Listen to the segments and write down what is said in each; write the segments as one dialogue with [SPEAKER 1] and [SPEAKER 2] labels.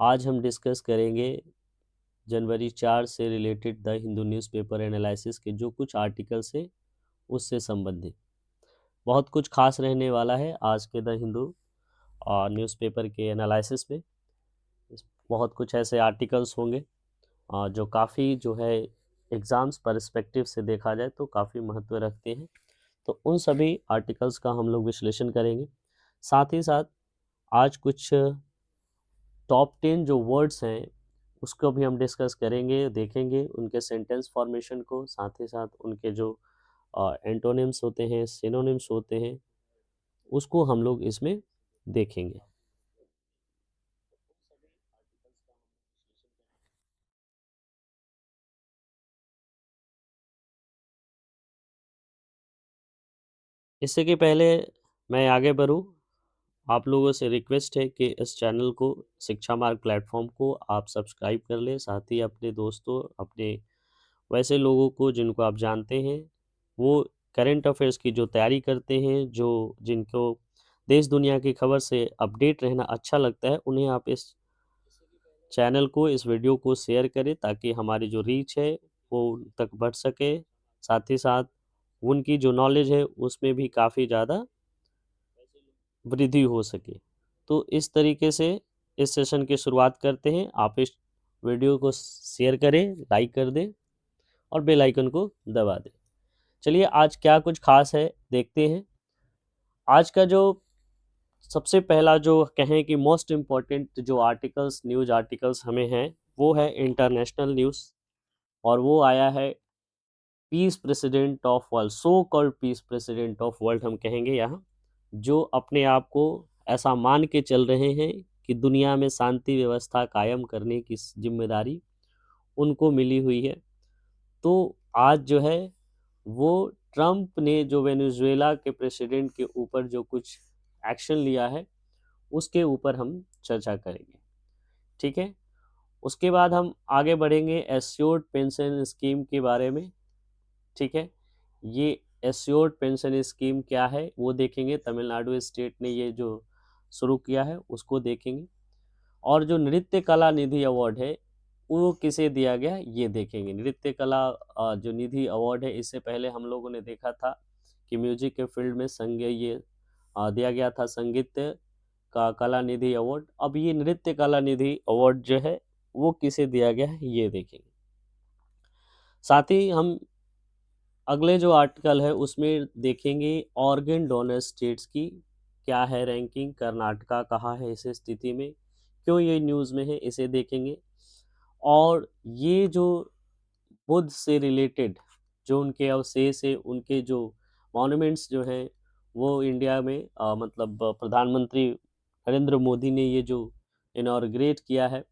[SPEAKER 1] आज हम डिस्कस करेंगे जनवरी 4 से related the Hindu newspaper analysis के जो कुछ आर्टिकल्स हैं उससे संबंधित। बहुत कुछ खास रहने वाला है आज के द हिंदू न्यूज़पेपर के एनालिसिस में। बहुत कुछ ऐसे आर्टिकल्स होंगे जो काफ़ी जो है एग्ज़ाम्स पर्सपेक्टिव से देखा जाए तो काफ़ी महत्व रखते हैं। तो उन सभी आर्टिकल्स का हम लोग विश्लेषण करेंगे। साथ ही साथ आज कुछ टॉप 10 जो वर्ड्स हैं उसको भी हम डिस्कस करेंगे, देखेंगे उनके सेंटेंस फॉर्मेशन को, साथ ही साथ उनके जो एंटोनिम्स होते हैं, सिनोनिम्स होते हैं, उसको हम लोग इसमें देखेंगे। इससे कि पहले मैं आगे बढ़ूँ, आप लोगों से रिक्वेस्ट है कि इस चैनल को, शिक्षा मार्ग प्लेटफॉर्म को आप सब्सक्राइब कर लें। साथ ही अपने दोस्तों, अपने वैसे लोगों को जिनको आप जानते हैं, वो करंट अफेयर्स की जो तैयारी करते हैं, जो जिनको देश दुनिया की खबर से अपडेट रहना अच्छा लगता है, उन्हें आप इस चैनल को, इस वीडियो को शेयर करें ताकि हमारी जो रीच है वो उन तक बढ़ सके। साथ ही साथ उनकी जो नॉलेज है उसमें भी काफ़ी ज़्यादा वृद्धि हो सके। तो इस तरीके से इस सेशन की शुरुआत करते हैं। आप इस वीडियो को शेयर करें, लाइक कर दें और बेल आइकन को दबा दें। चलिए आज क्या कुछ खास है देखते हैं। आज का जो सबसे पहला जो कहें कि मोस्ट इम्पॉर्टेंट जो आर्टिकल्स, न्यूज़ आर्टिकल्स हमें हैं, वो है इंटरनेशनल न्यूज़। और वो आया है peace president of world, so called peace president of world हम कहेंगे यहाँ, जो अपने आप को ऐसा मान के चल रहे हैं कि दुनिया में शांति व्यवस्था कायम करने की जिम्मेदारी उनको मिली हुई है। तो आज जो है वो ट्रंप ने जो वेनेजुएला के प्रेसिडेंट के ऊपर जो कुछ एक्शन लिया है उसके ऊपर हम चर्चा करेंगे। ठीक है, उसके बाद हम आगे बढ़ेंगे एश्योर्ड पेंशन स्कीम के बारे में। ठीक है, ये एश्योर्ड पेंशन स्कीम क्या है वो देखेंगे। तमिलनाडु स्टेट ने ये जो शुरू किया है उसको देखेंगे। और जो नृत्य कला निधि अवार्ड है वो किसे दिया गया ये देखेंगे। नृत्य कला जो निधि अवार्ड है, इससे पहले हम लोगों ने देखा था कि म्यूजिक के फील्ड में ये दिया गया था संगीत का कला निधि अवार्ड। अब ये नृत्य कला निधि अवार्ड जो है वो किसे दिया गया है ये देखेंगे। साथ ही हम अगले जो आर्टिकल है उसमें देखेंगे ऑर्गन डोनर स्टेट्स की क्या है रैंकिंग, कर्नाटका कहाँ है इस स्थिति में, क्यों ये न्यूज़ में है, इसे देखेंगे। और ये जो बुद्ध से रिलेटेड जो उनके अवशेष है, उनके जो मॉन्यूमेंट्स जो हैं, वो इंडिया में मतलब प्रधानमंत्री नरेंद्र मोदी ने ये जो इनॉर्ग्रेट किया है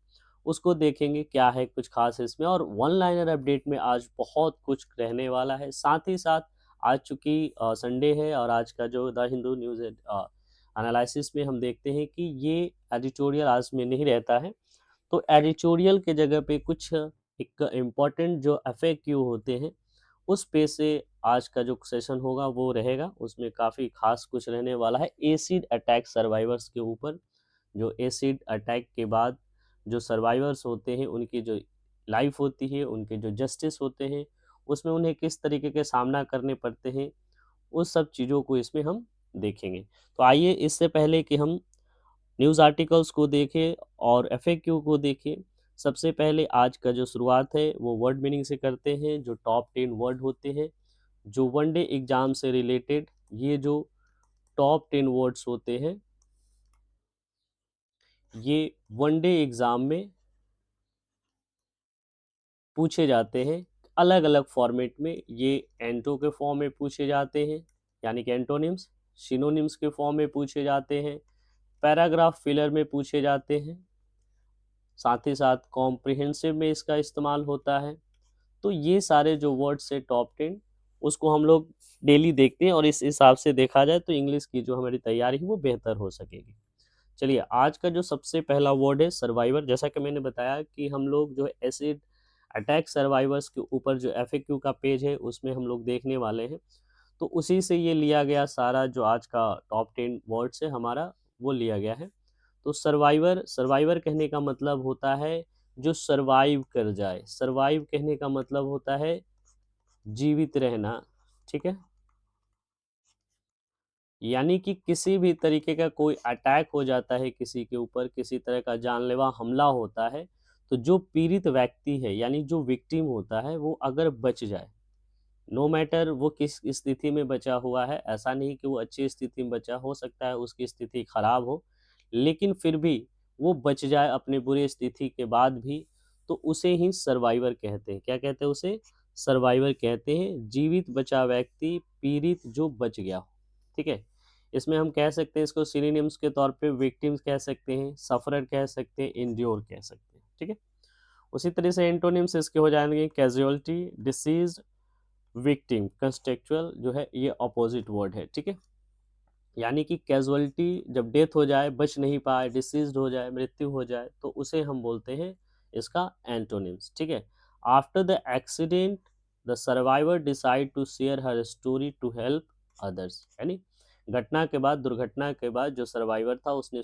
[SPEAKER 1] उसको देखेंगे क्या है कुछ खास इसमें। और वन लाइनर अपडेट में आज बहुत कुछ रहने वाला है। साथ ही साथ आज चूंकि संडे है और आज का जो द हिंदू न्यूज़ एनालिसिस में हम देखते हैं कि ये एडिटोरियल आज में नहीं रहता है, तो एडिटोरियल के जगह पे कुछ एक इम्पॉर्टेंट जो एफएक्यू होते हैं उस पे से आज का जो सेशन होगा वो रहेगा। उसमें काफ़ी खास कुछ रहने वाला है एसिड अटैक सर्वाइवर्स के ऊपर। जो एसिड अटैक के बाद जो सर्वाइवर्स होते हैं उनकी जो लाइफ होती है, उनके जो जस्टिस होते हैं, उसमें उन्हें किस तरीके के सामना करने पड़ते हैं, उस सब चीज़ों को इसमें हम देखेंगे। तो आइए इससे पहले कि हम न्यूज़ आर्टिकल्स को देखें और एफएक्यू को देखें, सबसे पहले आज का जो शुरुआत है वो वर्ड मीनिंग से करते हैं। जो टॉप 10 वर्ड होते हैं जो वनडे एग्जाम से रिलेटेड, ये जो टॉप 10 वर्ड्स होते हैं ये वनडे एग्जाम में पूछे जाते हैं। अलग अलग फॉर्मेट में ये एंटो के फॉर्म में पूछे जाते हैं, यानी कि एंटोनिम्स, सिनोनिम्स के फॉर्म में पूछे जाते हैं, पैराग्राफ फिलर में पूछे जाते हैं, साथ ही साथ कॉम्प्रिहेंसिव में इसका इस्तेमाल होता है। तो ये सारे जो वर्ड्स है टॉप 10 उसको हम लोग डेली देखते हैं और इस हिसाब से देखा जाए तो इंग्लिश की जो हमारी तैयारी है वो बेहतर हो सकेगी। चलिए आज का जो सबसे पहला वर्ड है सर्वाइवर। जैसा कि मैंने बताया कि हम लोग जो एसिड अटैक सर्वाइवर्स के ऊपर जो एफएक्यू का पेज है उसमें हम लोग देखने वाले हैं। तो उसी से ये लिया गया सारा जो आज का टॉप 10 वर्ड्स है हमारा वो लिया गया है। तो सर्वाइवर, सर्वाइवर कहने का मतलब होता है जो सर्वाइव कर जाए। सर्वाइव कहने का मतलब होता है जीवित रहना, ठीक है। यानी कि किसी भी तरीके का कोई अटैक हो जाता है किसी के ऊपर, किसी तरह का जानलेवा हमला होता है, तो जो पीड़ित व्यक्ति है यानी जो विक्टिम होता है वो अगर बच जाए, नो मैटर वो किस स्थिति में बचा हुआ है, ऐसा नहीं कि वो अच्छी स्थिति में बचा, हो सकता है उसकी स्थिति खराब हो, लेकिन फिर भी वो बच जाए अपने बुरी स्थिति के बाद भी, तो उसे ही सर्वाइवर कहते हैं। क्या कहते हैं उसे? सर्वाइवर कहते हैं, जीवित बचा व्यक्ति, पीड़ित जो बच गया हो, ठीक है। इसमें हम कह सकते हैं इसको सिनोनिम्स के तौर पे विक्टिम्स कह सकते हैं, सफरर कह सकते हैं, इंड्योर कह सकते हैं, ठीक है। उसी तरह से एंटोनिम्स इसके हो जाएंगे कैजुअलिटी, डिसीज, विक्टिम। कंटेक्चुअल जो है ये अपोजिट वर्ड है, ठीक है। यानी कि कैजुअलिटी जब डेथ हो जाए, बच नहीं पाए, डिसीज्ड हो जाए, मृत्यु हो जाए, तो उसे हम बोलते हैं इसका एंटोनिम्स, ठीक है। After the accident the survivor decide to share her story to help others. यानी घटना के बाद, दुर्घटना के बाद जो सर्वाइवर था उसने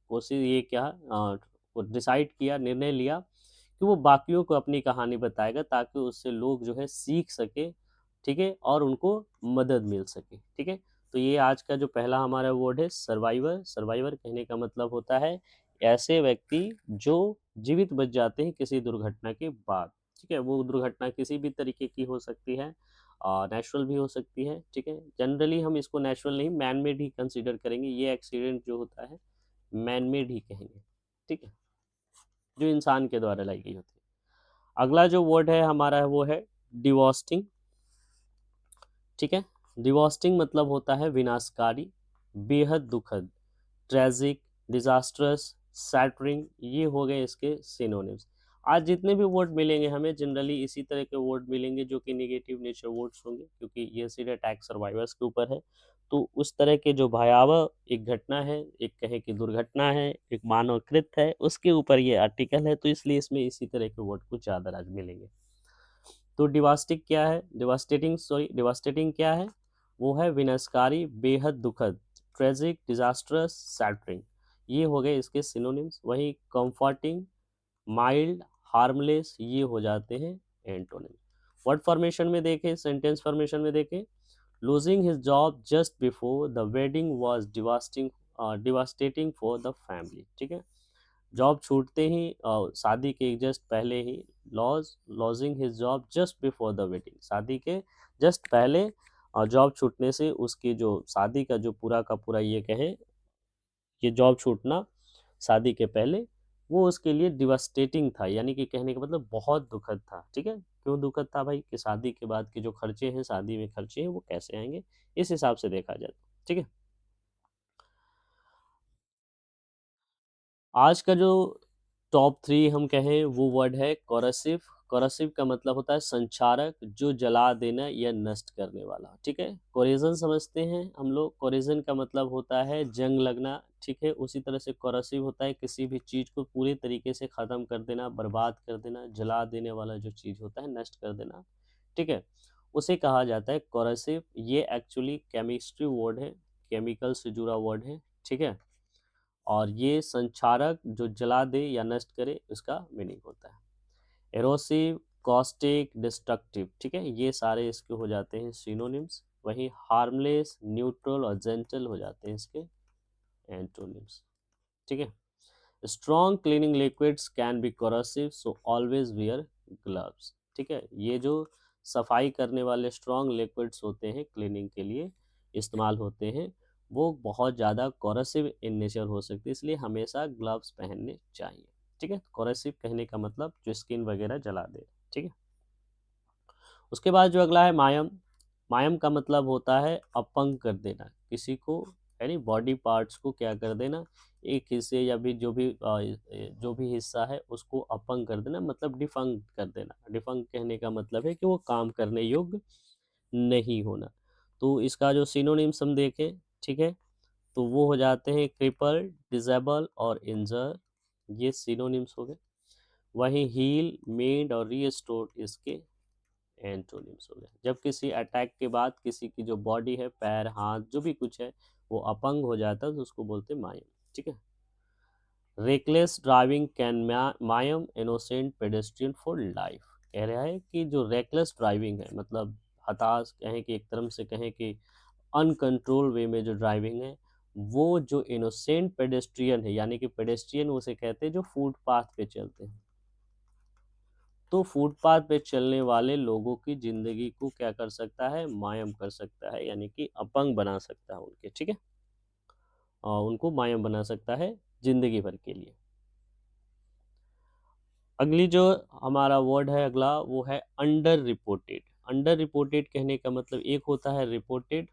[SPEAKER 1] कोशिश ये क्या डिसाइड किया, निर्णय लिया कि वो बाकियों को अपनी कहानी बताएगा ताकि उससे लोग जो है सीख सके, ठीक है, और उनको मदद मिल सके, ठीक है। तो ये आज का जो पहला हमारा वर्ड है सर्वाइवर। सर्वाइवर कहने का मतलब होता है ऐसे व्यक्ति जो जीवित बच जाते हैं किसी दुर्घटना के बाद, ठीक है। वो दुर्घटना किसी भी तरीके की हो सकती है, नेचुरल भी हो सकती है, ठीक है। जनरली हम इसको नेचुरल नहीं, मैन मेड ही कंसीडर करेंगे, ये एक्सीडेंट जो होता है मैन मेड ही कहेंगे, ठीक है, जो इंसान के द्वारा लाई गई होती है। अगला जो वर्ड है हमारा वो है डिवोस्टिंग, ठीक है। डिवोस्टिंग मतलब होता है विनाशकारी, बेहद दुखद, ट्रेजिक, डिजास्ट्रस, सैटरिंग, ये हो गए इसके सिनोनिम्स। आज जितने भी वर्ड मिलेंगे हमें जनरली इसी तरह के वर्ड मिलेंगे जो कि नेगेटिव नेचर वर्ड्स होंगे, क्योंकि ये सीधे अटैक सर्वाइवर्स के ऊपर है। तो उस तरह के जो भयावह एक घटना है, एक कहे कि दुर्घटना है, एक मानवकृत है, उसके ऊपर ये आर्टिकल है, तो इसलिए इसमें इसी तरह के वर्ड कुछ ज़्यादा आज मिलेंगे। तो डिवास्टिक क्या है, डिवास्टेटिंग क्या है? वो है विनाशकारी, बेहद दुखद, ट्रेजिक, डिजास्ट्रस, सैटरिंग, ये हो गए इसके सिनोनिम्स। वही कंफर्टिंग, माइल्ड, हार्मलेस, ये हो जाते हैं एंटोनिम। वर्ड फॉर्मेशन में देखें, सेंटेंस फॉर्मेशन में देखें, losing his job just before the wedding was devastating for the family, ठीक है। जॉब छूटते ही शादी के जस्ट पहले ही, losing his job just before the wedding, शादी के जस्ट पहले जॉब छूटने से उसकी जो शादी का जो पूरा का पूरा ये कहें, ये जॉब छूटना शादी के पहले, वो उसके लिए डिवास्टेटिंग था, यानी कि कहने का मतलब बहुत दुखद था, ठीक है। क्यों दुखद था भाई? कि शादी के बाद के जो खर्चे हैं, शादी में खर्चे हैं, वो कैसे आएंगे, इस हिसाब से देखा जाए, ठीक है। आज का जो टॉप थ्री हम कहें वो वर्ड है कोरसिव। कोरसिव का मतलब होता है संचारक, जो जला देना या नष्ट करने वाला, ठीक है। कोरिजन समझते हैं हम लोग, कोरिजन का मतलब होता है जंग लगना, ठीक है। उसी तरह से कोरसिव होता है किसी भी चीज को पूरी तरीके से खत्म कर देना, बर्बाद कर देना, जला देने वाला जो चीज होता है, नष्ट कर देना, ठीक है, उसे कहा जाता है कोरसिव। ये एक्चुअली केमिस्ट्री वर्ड है, केमिकल से जुड़ा वर्ड है, ठीक है। और ये संक्षारक जो जला दे या नष्ट करे, उसका मीनिंग होता है। एरोसिव, कॉस्टिक, डिस्ट्रक्टिव, ठीक है, ये सारे इसके हो जाते हैं सिनोनिम्स। वहीं हार्मलेस, न्यूट्रल और जेंटल हो जाते हैं इसके एंटोनिम्स, ठीक है। Strong cleaning liquids can be corrosive, so always wear gloves, ठीक है। ये जो सफाई करने वाले स्ट्रॉन्ग लिक्विड्स होते हैं, क्लीनिंग के लिए इस्तेमाल होते हैं, वो बहुत ज़्यादा corrosive इन नेचर हो सकती है, इसलिए हमेशा ग्लव्स पहनने चाहिए, ठीक है। corrosive कहने का मतलब जो स्किन वगैरह जला दे, ठीक है। उसके बाद जो अगला है मायम। मायम का मतलब होता है अपंग कर देना किसी को, यानी बॉडी पार्ट्स को क्या कर देना, एक हिस्से या भी जो भी हिस्सा है उसको अपंग कर देना, मतलब डिफंग कर देना। डिफंग कहने का मतलब है कि वो काम करने योग्य नहीं होना। तो इसका जो सिनोनिम्स हम देखें, ठीक है, तो वो हो जाते हैं क्रिपल, डिसेबल और इंजर, ये सिनोनिम्स हो गए। वहीं हील, मेड और रीस्टोर इसके एंटोनिम्स हो गए। जब किसी अटैक के बाद किसी की जो बॉडी है, पैर, हाथ, जो भी कुछ है, वो अपंग हो जाता है, तो उसको बोलते हैं मायम, ठीक है। Reckless driving can मायम innocent pedestrian for life. कह रहा है कि जो रेकलेस ड्राइविंग है, मतलब हताश कहें कि एक तरह से कहें कि अनकंट्रोल वे में जो ड्राइविंग है, वो जो इनोसेंट पेडेस्ट्रियन है, यानी कि पेडेस्ट्रियन उसे कहते हैं जो फुटपाथ पे चलते हैं, तो फुटपाथ पे चलने वाले लोगों की जिंदगी को क्या कर सकता है, मायम कर सकता है, यानी कि अपंग बना सकता है उनके, ठीक है, और उनको मायम बना सकता है जिंदगी भर के लिए। अगली जो हमारा वर्ड है अगला, वो है अंडर रिपोर्टेड। अंडर रिपोर्टेड कहने का मतलब एक होता है रिपोर्टेड,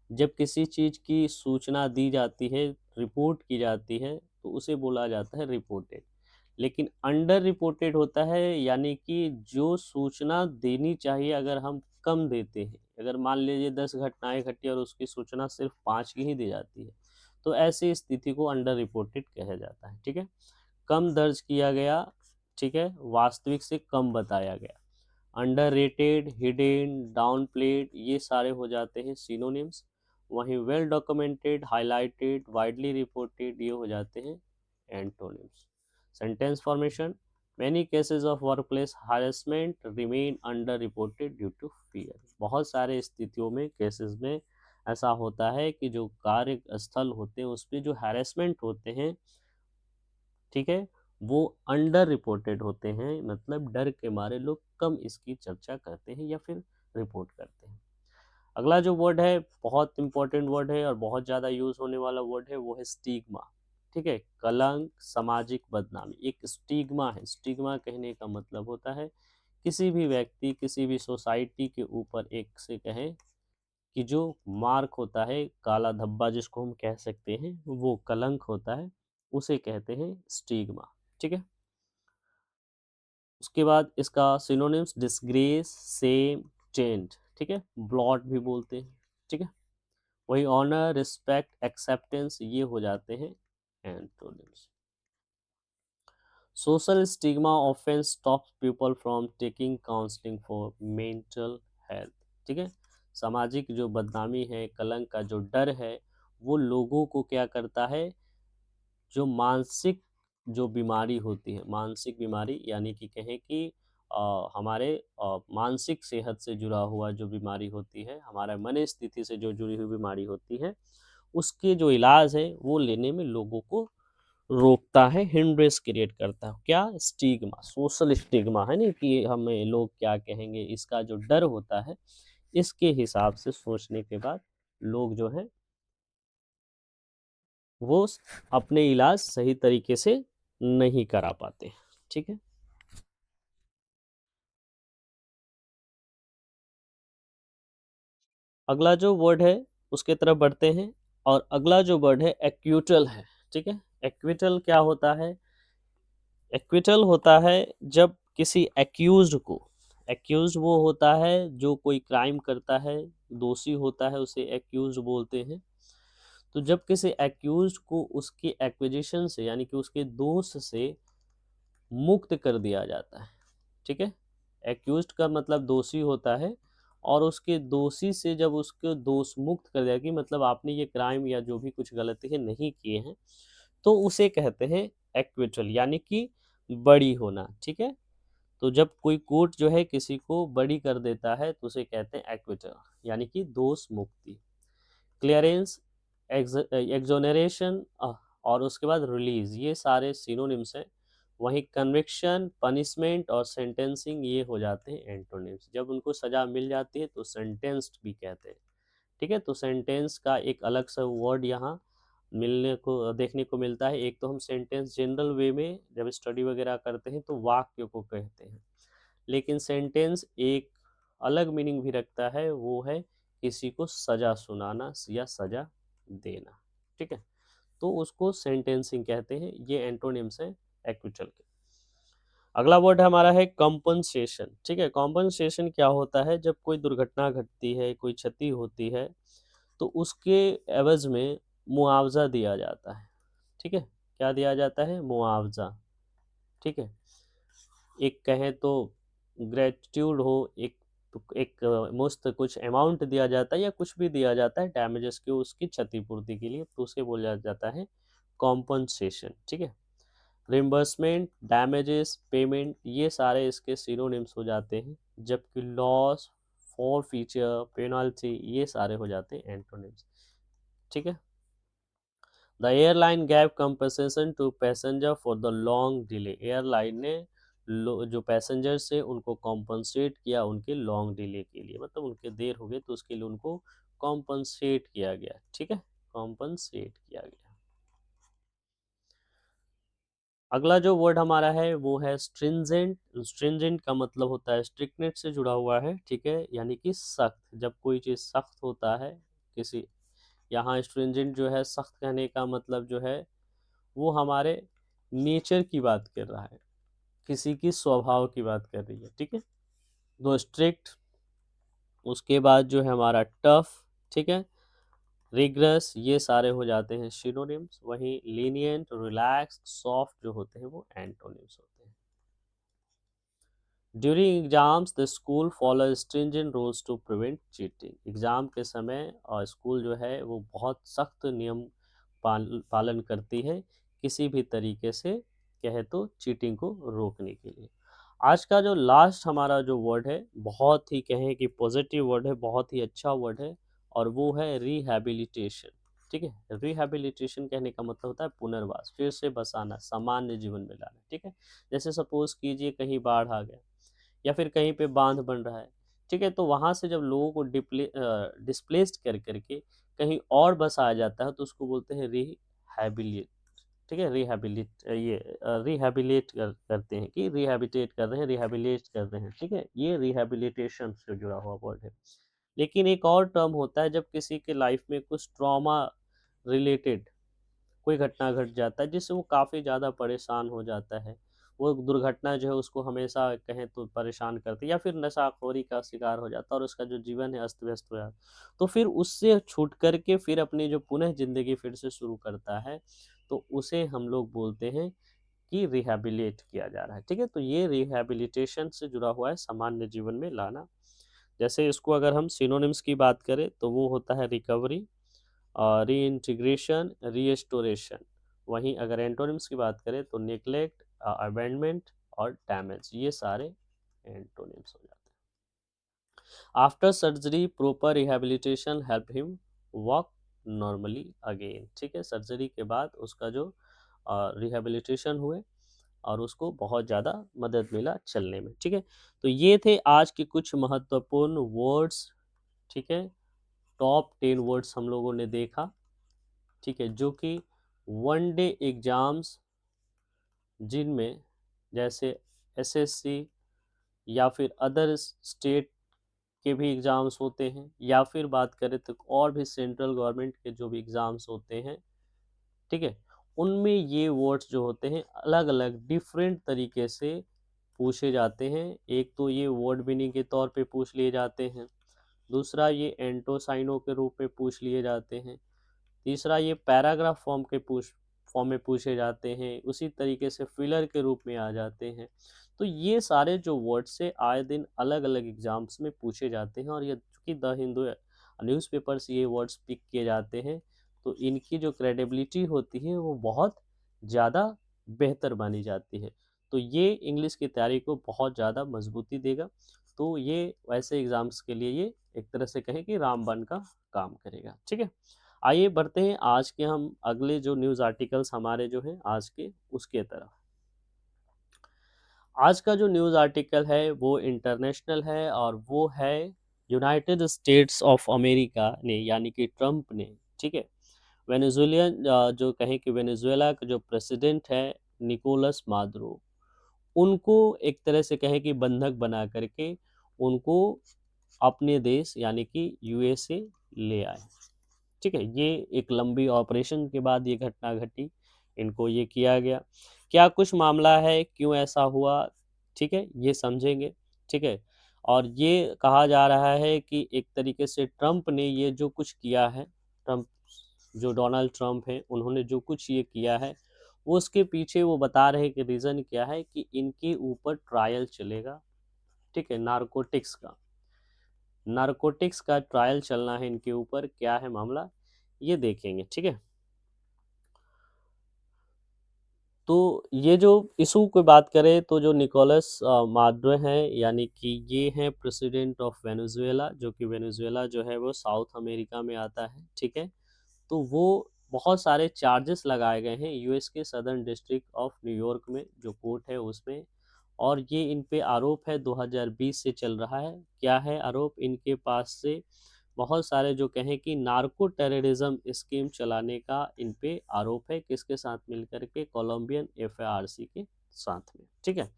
[SPEAKER 1] जब किसी चीज की सूचना दी जाती है, रिपोर्ट की जाती है, तो उसे बोला जाता है रिपोर्टेड। लेकिन अंडर रिपोर्टेड होता है, यानी कि जो सूचना देनी चाहिए अगर हम कम देते हैं, अगर मान लीजिए 10 घटनाएं घटी और उसकी सूचना सिर्फ 5 की ही दी जाती है, तो ऐसी स्थिति को अंडर रिपोर्टेड कहा जाता है, ठीक है। कम दर्ज किया गया, ठीक है, वास्तविक से कम बताया गया। Underrated, hidden, downplayed, ये सारे हो जाते हैं सिनोनिम्स। वहीं well documented, highlighted, widely reported, ये हो जाते हैं antonyms. Sentence formation, many cases of workplace harassment remain underreported due to fear. बहुत सारे स्थितियों में, केसेस में ऐसा होता है कि जो कार्य स्थल होते हैं उस पर जो हैरेसमेंट होते हैं, ठीक है, वो अंडर रिपोर्टेड होते हैं, मतलब डर के मारे लोग कम इसकी चर्चा करते हैं या फिर रिपोर्ट करते हैं। अगला जो वर्ड है, बहुत इंपॉर्टेंट वर्ड है और बहुत ज़्यादा यूज होने वाला वर्ड है, वो है स्टिग्मा। ठीक है, कलंक, सामाजिक बदनामी, एक स्टिग्मा है। स्टिग्मा कहने का मतलब होता है किसी भी व्यक्ति, किसी भी सोसाइटी के ऊपर एक से कहें कि जो मार्क होता है, काला धब्बा जिसको हम कह सकते हैं, वो कलंक होता है, उसे कहते हैं स्टिग्मा, ठीक है। उसके बाद इसका सिनोनिम्स डिसग्रेस, सेम, टेंट, ठीक है, ब्लॉट भी बोलते हैं, ठीक है। वही ऑनर, रिस्पेक्ट, एक्सेप्टेंस, ये हो जाते हैं antonyms. Social stigma often stops people from taking counselling for mental health, ठीक है। सामाजिक जो बदनामी है, कलंक का जो डर है, वो लोगों को क्या करता है, जो मानसिक जो बीमारी होती है, मानसिक बीमारी यानी कि कहें कि हमारे मानसिक सेहत से जुड़ा हुआ जो बीमारी होती है, हमारा मन स्थिति से जो जुड़ी हुई बीमारी होती है, उसके जो इलाज है वो लेने में लोगों को रोकता है, हिंड्रेस क्रिएट करता है। क्या? स्टिग्मा, सोशल स्टिग्मा है ना, कि हमें लोग क्या कहेंगे, इसका जो डर होता है, इसके हिसाब से सोचने के बाद लोग जो है वो अपने इलाज सही तरीके से नहीं करा पाते, ठीक है। अगला जो वर्ड है उसके तरफ बढ़ते हैं, और अगला जो वर्ड है एक्यूटल है, ठीक है। एक्विटल क्या होता है? एक्विटल होता है जब किसी एक्यूज्ड को, एक्यूज्ड वो होता है जो कोई क्राइम करता है, दोषी होता है, उसे एक्यूज्ड बोलते हैं। तो जब किसी एक्यूज्ड को उसके एक्विजिशन से, यानी कि उसके दोष से मुक्त कर दिया जाता है, ठीक है। एक्यूज्ड का मतलब दोषी होता है, और उसके दोषी से जब उसको दोष मुक्त कर दिया कि मतलब आपने ये क्राइम या जो भी कुछ गलती है नहीं किए हैं, तो उसे कहते हैं एक्विटल, यानी कि बरी होना, ठीक है। तो जब कोई कोर्ट जो है किसी को बरी कर देता है तो उसे कहते हैं एक्विटल, यानी कि दोष मुक्ति। क्लियरेंस, एक्सोनरेशन, और उसके बाद रिलीज, ये सारे सिनोनिम्स हैं। वहीं कन्विक्शन, पनिशमेंट और सेंटेंसिंग, ये हो जाते हैं एंटोनिम्स। जब उनको सजा मिल जाती है तो सेंटेंस्ड भी कहते हैं, ठीक है। तो सेंटेंस का एक अलग सा वर्ड यहाँ मिलने को देखने को मिलता है। एक तो हम सेंटेंस जनरल वे में जब स्टडी वगैरह करते हैं तो वाक्य को कहते हैं, लेकिन सेंटेंस एक अलग मीनिंग भी रखता है, वो है किसी को सजा सुनाना या सजा देना, ठीक है। तो उसको सेंटेंसिंग कहते हैं। ये एंटोनिम्स है एक्विटल के। अगला वर्ड हमारा है कॉम्पनसेशन, ठीक है। कॉम्पनसेशन क्या होता है? जब कोई दुर्घटना घटती है, कोई क्षति होती है, तो उसके एवज में मुआवजा दिया जाता है, ठीक है। क्या दिया जाता है? मुआवजा, ठीक है। एक कहें तो ग्रेटिट्यूड हो, एक मुफ्त कुछ अमाउंट दिया जाता है या कुछ भी दिया जाता है डैमेजेस के, उसकी क्षतिपूर्ति के लिए, तो उसे बोला जाता है कॉम्पनसेशन, ठीक है। रिम्बर्समेंट, डैमेजेस, पेमेंट, ये सारे इसके सिनोनिम्स हो जाते हैं, जबकि लॉस, फॉर फीचर, पेनल्टी, ये सारे हो जाते हैं एंटोनिम्स, ठीक है। The airline gave compensation to passenger for the long delay, airline ने जो पैसेंजर्स है उनको कॉम्पनसेट किया उनके लॉन्ग डिले के लिए, मतलब उनके देर हो गए तो उसके लिए उनको कॉम्पनसेट किया गया, ठीक है, कॉम्पनसेट किया गया। अगला जो वर्ड हमारा है वो है स्ट्रिंजेंट। स्ट्रिंजेंट का मतलब होता है स्ट्रिक्टनेस से जुड़ा हुआ है, ठीक है, यानी कि सख्त, जब कोई चीज़ सख्त होता है किसी, यहाँ स्ट्रिंजेंट जो है सख्त कहने का मतलब जो है वो हमारे नेचर की बात कर रहा है, किसी की स्वभाव की बात कर रही है, ठीक है। तो स्ट्रिक्ट, उसके बाद जो है हमारा टफ, ठीक है, रिग्रेस, ये सारे हो जाते हैं सिनोनिम्स। वहीं लीनियंट, रिलैक्स, सॉफ्ट जो होते हैं वो एंटोनिम्स होते हैं। During exams the school follow stringent rules to prevent cheating, exam के समय और स्कूल जो है वो बहुत सख्त नियम पालन करती है किसी भी तरीके से कहे तो चीटिंग को रोकने के लिए। आज का जो लास्ट हमारा जो वर्ड है बहुत ही कहें कि पॉजिटिव वर्ड है, बहुत ही अच्छा वर्ड है, और वो है रिहैबिलिटेशन, ठीक है। रिहैबिलिटेशन कहने का मतलब होता है पुनर्वास, फिर से बसाना, सामान्य जीवन में लाना, ठीक है। जैसे सपोज कीजिए कहीं बाढ़ आ गया या फिर कहीं पे बांध बन रहा है, ठीक है, तो वहां से जब लोगों को डिस्प्लेस्ड कर करके कहीं और बसाया जाता है तो उसको बोलते हैं रिहैबिलिट, ठीक है, रिहैबिलेट करते हैं, कि रिहैबिटेट कर रहे हैं, रिहैबिलेट कर रहे हैं, ठीक है, ये रिहैबिलिटेशन से जुड़ा हुआ वर्ड है। लेकिन एक और टर्म होता है जब किसी के लाइफ में कुछ ट्रॉमा रिलेटेड कोई घटना घट जाता है जिससे वो काफ़ी ज़्यादा परेशान हो जाता है, वो दुर्घटना जो है उसको हमेशा कहें तो परेशान करती है, या फिर नशाखोरी का शिकार हो जाता है और उसका जो जीवन है अस्त व्यस्त हो जाता है, तो फिर उससे छूट करके फिर अपनी जो पुनः ज़िंदगी फिर से शुरू करता है, तो उसे हम लोग बोलते हैं कि रिहैबिलिट किया जा रहा है, ठीक है। तो ये रिहैबिलिटेशन से जुड़ा हुआ है सामान्य जीवन में लाना। जैसे इसको अगर हम सिनोनिम्स की बात करें तो वो होता है रिकवरी, रीइंटीग्रेशन, रीस्टोरेशन। वहीं अगर एंटोनिम्स की बात करें तो नेग्लेक्ट, अबैंडनमेंट और डैमेज, ये सारे एंटोनिम्स हो जाते हैं। After surgery proper rehabilitation help him walk normally again, ठीक है, सर्जरी के बाद उसका जो रिहैबिलिटेशन हुए और उसको बहुत ज़्यादा मदद मिला चलने में, ठीक है। तो ये थे आज के कुछ महत्वपूर्ण वर्ड्स, ठीक है, टॉप 10 वर्ड्स हम लोगों ने देखा, ठीक है, जो कि वन डे एग्ज़ाम्स जिनमें जैसे एसएससी या फिर अदर स्टेट के भी एग्ज़ाम्स होते हैं, या फिर बात करें तो और भी सेंट्रल गवर्नमेंट के जो भी एग्ज़ाम्स होते हैं, ठीक है, उनमें ये वर्ड्स जो होते हैं अलग अलग डिफरेंट तरीके से पूछे जाते हैं। एक तो ये वर्ड मीनिंग के तौर पे पूछ लिए जाते हैं, दूसरा ये एंटोसाइनों के रूप में पूछ लिए जाते हैं, तीसरा ये पैराग्राफ फॉर्म में पूछे जाते हैं, उसी तरीके से फिलर के रूप में आ जाते हैं। तो ये सारे जो वर्ड्स से आए दिन अलग अलग एग्जाम्स में पूछे जाते हैं, और ये चूँकि द हिंदू न्यूज़पेपर से ये वर्ड्स पिक किए जाते हैं तो इनकी जो क्रेडिबिलिटी होती है वो बहुत ज़्यादा बेहतर मानी जाती है। तो ये इंग्लिश की तैयारी को बहुत ज़्यादा मजबूती देगा। तो ये वैसे एग्ज़ाम्स के लिए ये एक तरह से कहें कि रामबाण का काम करेगा, ठीक है। आइए बढ़ते हैं आज के हम अगले जो न्यूज़ आर्टिकल्स हमारे जो हैं आज के उसके तरफ। आज का जो न्यूज़ आर्टिकल है वो इंटरनेशनल है और वो है यूनाइटेड स्टेट्स ऑफ अमेरिका ने, यानी कि ट्रम्प ने, ठीक है, वेनेजुएलियन जो कहें कि वेनेजुएला का जो प्रेसिडेंट है निकोलस मादुरो, उनको एक तरह से कहें कि बंधक बना करके उनको अपने देश यानी कि यूएसए ले आए, ठीक है। ये एक लंबी ऑपरेशन के बाद ये घटना घटी, इनको ये किया गया। क्या कुछ मामला है, क्यों ऐसा हुआ, ठीक है, ये समझेंगे, ठीक है। और ये कहा जा रहा है कि एक तरीके से ट्रम्प ने ये जो कुछ किया है, ट्रम्प जो डोनाल्ड ट्रम्प हैं उन्होंने जो कुछ ये किया है वो उसके पीछे वो बता रहे हैं कि रीज़न क्या है, कि इनके ऊपर ट्रायल चलेगा, ठीक है, नारकोटिक्स का ट्रायल चलना है इनके ऊपर। क्या है मामला ये देखेंगे, ठीक है। तो ये जो इशू की बात करें तो जो निकोलस मादुरो हैं, यानी कि ये हैं प्रेसिडेंट ऑफ वेनेजुएला, जो कि वेनेजुएला जो है वो साउथ अमेरिका में आता है, ठीक है। तो वो बहुत सारे चार्जेस लगाए गए हैं यूएस के सदर्न डिस्ट्रिक्ट ऑफ न्यूयॉर्क में जो कोर्ट है उसमें। और ये इन पे आरोप है 2020 से चल रहा है। क्या है आरोप? इनके पास से बहुत सारे जो कहें कि नार्को टेररिज्म स्कीम चलाने का इन पे आरोप है, किसके साथ मिलकर के? कोलंबियन एफआरसी के साथ में, ठीक है।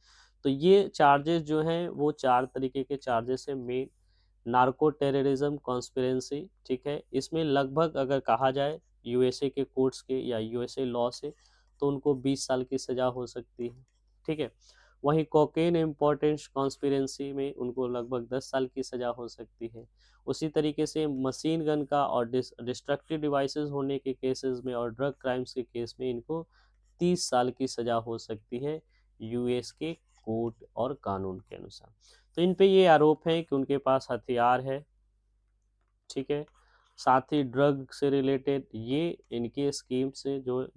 [SPEAKER 1] तो ये चार्जेस जो हैं वो 4 तरीके के चार्जेस हैं मेन। नार्को टेररिज्म कॉन्स्पिरेंसी, ठीक है। इसमें लगभग अगर कहा जाए यूएसए के कोर्ट्स के या यूएसए लॉ से, तो उनको 20 साल की सज़ा हो सकती है, ठीक है। वहीं कोकेन इम्पोर्टेंस कॉन्स्पिरेंसी में उनको लगभग 10 साल की सज़ा हो सकती है। उसी तरीके से मशीन गन का और डिस्ट्रक्टिव डिवाइसेस होने के केसेस में और ड्रग क्राइम्स के केस में इनको 30 साल की सज़ा हो सकती है यूएस के कोर्ट और कानून के अनुसार। तो इन पे ये आरोप है कि उनके पास हथियार है, ठीक है। साथ ही ड्रग से रिलेटेड ये इनके स्कीम से जो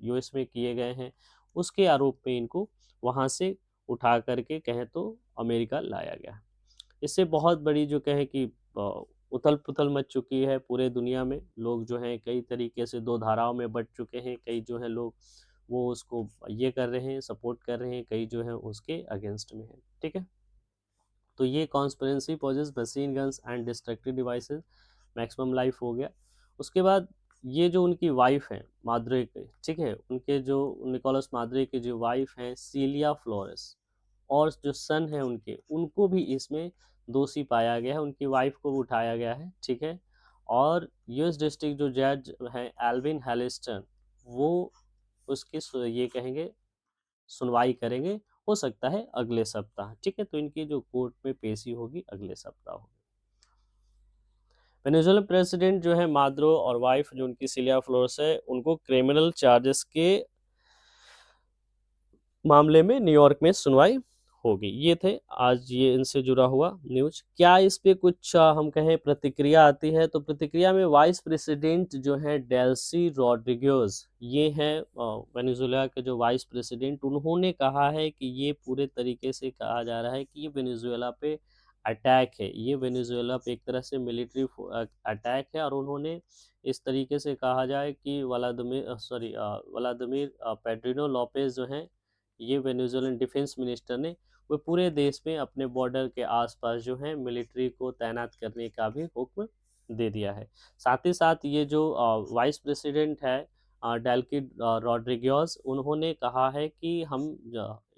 [SPEAKER 1] यूएस में किए गए हैं, उसके आरोप में इनको वहाँ से उठा करके कहें तो अमेरिका लाया गया। इससे बहुत बड़ी जो कहें कि उथल पुथल मच चुकी है पूरे दुनिया में। लोग जो हैं कई तरीके से दो धाराओं में बट चुके हैं। कई जो है लोग वो उसको ये कर रहे हैं, सपोर्ट कर रहे हैं, कई जो है उसके अगेंस्ट में है, ठीक है। तो ये conspiracy possess machine guns and destructive devices, maximum life हो गया। उसके बाद ये जो उनकी वाइफ है माद्रे के, ठीक है, उनके जो निकोलस माद्रे के जो वाइफ हैं सीलिया फ्लोरेस, और जो सन है उनके, उनको भी इसमें दोषी पाया गया है। उनकी वाइफ को भी उठाया गया है, ठीक है। और यूएस डिस्ट्रिक्ट जो जज हैं एल्विन हेलिस्टन, वो उसकी ये कहेंगे सुनवाई करेंगे। हो सकता है अगले सप्ताह, ठीक है। तो इनकी जो कोर्ट में पेशी होगी अगले सप्ताह होगी। वेनेजुएला प्रेसिडेंट जो है माद्रो और वाइफ जो उनकी सिलिया फ्लोरेस है, उनको क्रिमिनल चार्जेस के मामले में न्यूयॉर्क में सुनवाई होगी। ये थे आज ये इनसे जुड़ा हुआ न्यूज। क्या इस पे कुछ हम कहें प्रतिक्रिया आती है? तो प्रतिक्रिया में वाइस प्रेसिडेंट जो है डेल्सी रॉड्रिगेज, ये हैं वेनेजुएला के जो वाइस प्रेसिडेंट, उन्होंने कहा है कि ये पूरे तरीके से कहा जा रहा है कि ये वेनेजुएला पे अटैक है, ये वेनेजुएला पे एक तरह से मिलिट्री अटैक है। और उन्होंने इस तरीके से कहा जाए कि व्लादिमीर पेड्रिनो लोपेज जो हैं, ये वेनेजुएलन डिफेंस मिनिस्टर ने, वो पूरे देश में अपने बॉर्डर के आसपास जो है मिलिट्री को तैनात करने का भी हुक्म दे दिया है। साथ ही साथ ये जो वाइस प्रेसिडेंट है डेल्की रॉड्रिगेज, उन्होंने कहा है कि हम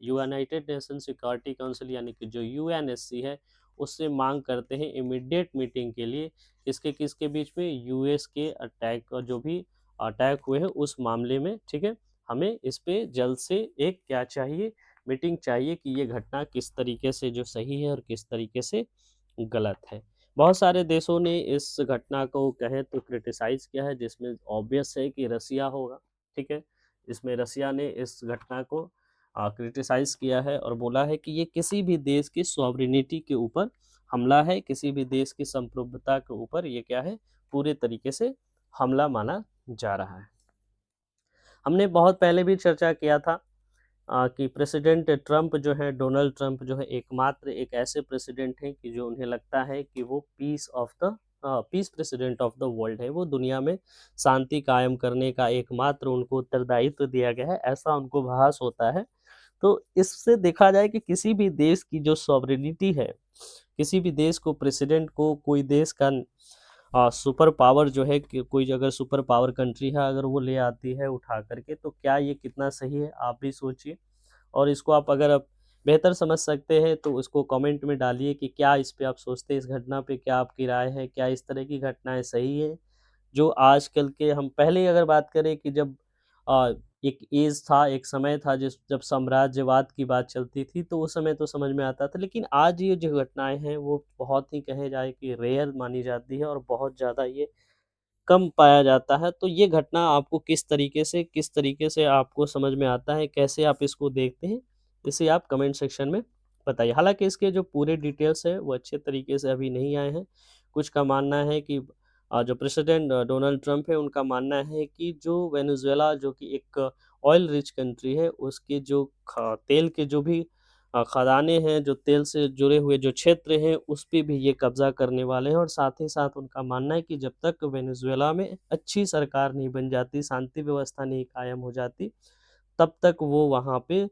[SPEAKER 1] यूनाइटेड नेशन सिक्योरिटी काउंसिल यानी कि जो यूएनएससी है, उससे मांग करते हैं इमीडिएट मीटिंग के लिए। किसके किसके बीच में? यूएस के अटैक, जो भी अटैक हुए हैं उस मामले में, ठीक है। हमें इस पे जल्द से एक क्या चाहिए? मीटिंग चाहिए कि ये घटना किस तरीके से जो सही है और किस तरीके से गलत है। बहुत सारे देशों ने इस घटना को कहें तो क्रिटिसाइज़ किया है, जिसमें ऑब्वियस है कि रसिया होगा, ठीक है। इसमें रसिया ने इस घटना को क्रिटिसाइज़ किया है और बोला है कि ये किसी भी देश की सॉवरेनिटी के ऊपर हमला है, किसी भी देश की संप्रभुता के ऊपर ये क्या है? पूरे तरीके से हमला माना जा रहा है। हमने बहुत पहले भी चर्चा किया था कि प्रेसिडेंट ट्रंप जो है, डोनाल्ड ट्रंप जो है, एकमात्र एक ऐसे प्रेसिडेंट हैं कि जो उन्हें लगता है कि वो peace president of the world है। वो दुनिया में शांति कायम करने का एकमात्र उनको उत्तरदायित्व दिया गया है, ऐसा उनको भास होता है। तो इससे देखा जाए कि किसी भी देश की जो सॉवरेनिटी है, किसी भी देश को, प्रेसिडेंट को, कोई देश का सुपर पावर जो है कि कोई अगर सुपर पावर कंट्री है, अगर वो ले आती है उठा करके, तो क्या ये कितना सही है? आप भी सोचिए। और इसको आप अगर आप बेहतर समझ सकते हैं तो उसको कमेंट में डालिए कि क्या इस पे आप सोचते हैं, इस घटना पे क्या आपकी राय है? क्या इस तरह की घटनाएँ सही हैं? जो आजकल के, हम पहले अगर बात करें कि जब अ, एक ऐज था, एक समय था जब साम्राज्यवाद की बात चलती थी, तो उस समय तो समझ में आता था। लेकिन आज ये जो घटनाएँ हैं वो बहुत ही कहे जाए कि रेयर मानी जाती है और बहुत ज़्यादा ये कम पाया जाता है। तो ये घटना आपको किस तरीके से आपको समझ में आता है, कैसे आप इसको देखते हैं? इसे आप कमेंट सेक्शन में बताइए। हालाँकि इसके जो पूरे डिटेल्स हैं वो अच्छे तरीके से अभी नहीं आए हैं। कुछ का मानना है कि जो प्रेसिडेंट डोनाल्ड ट्रंप है, उनका मानना है कि जो वेनेजुएला जो कि एक ऑयल रिच कंट्री है, उसके जो तेल के जो भी खदानें हैं, जो तेल से जुड़े हुए जो क्षेत्र हैं, उस पे भी ये कब्ज़ा करने वाले हैं और साथ ही साथ उनका मानना है कि जब तक वेनेज़ुएला में अच्छी सरकार नहीं बन जाती, शांति व्यवस्था नहीं कायम हो जाती, तब तक वो वहाँ पे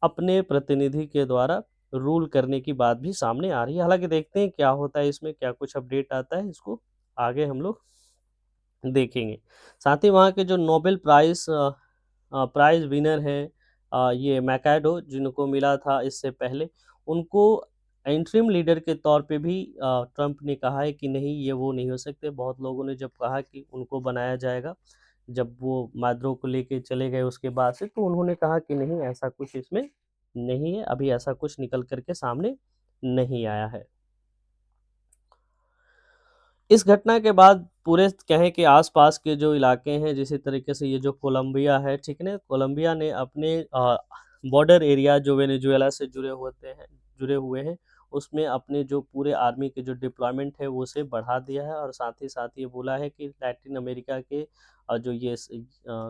[SPEAKER 1] अपने प्रतिनिधि के द्वारा रूल करने की बात भी सामने आ रही है। हालाँकि देखते हैं क्या होता है इसमें, क्या कुछ अपडेट आता है, इसको आगे हम लोग देखेंगे। साथ ही वहाँ के जो नोबेल प्राइज़ विनर हैं ये मैकाडो जिनको मिला था इससे पहले, उनको इंटरिम लीडर के तौर पे भी ट्रंप ने कहा है कि नहीं ये वो नहीं हो सकते। बहुत लोगों ने जब कहा कि उनको बनाया जाएगा, जब वो माद्रो को लेके चले गए उसके बाद से, तो उन्होंने कहा कि नहीं ऐसा कुछ इसमें नहीं है, अभी ऐसा कुछ निकल कर के सामने नहीं आया है। इस घटना के बाद पूरे कहें कि आस-पास के जो इलाके हैं, जिसी तरीके से ये जो कोलंबिया है, ठीक है ना? कोलंबिया ने अपने बॉर्डर एरिया जो वेनेजुएला से जुड़े हुए हैं, उसमें अपने जो पूरे आर्मी के जो डिप्लॉयमेंट है, वो उसे बढ़ा दिया है और साथ ही साथ ये बोला है कि लैटिन अमेरिका के जो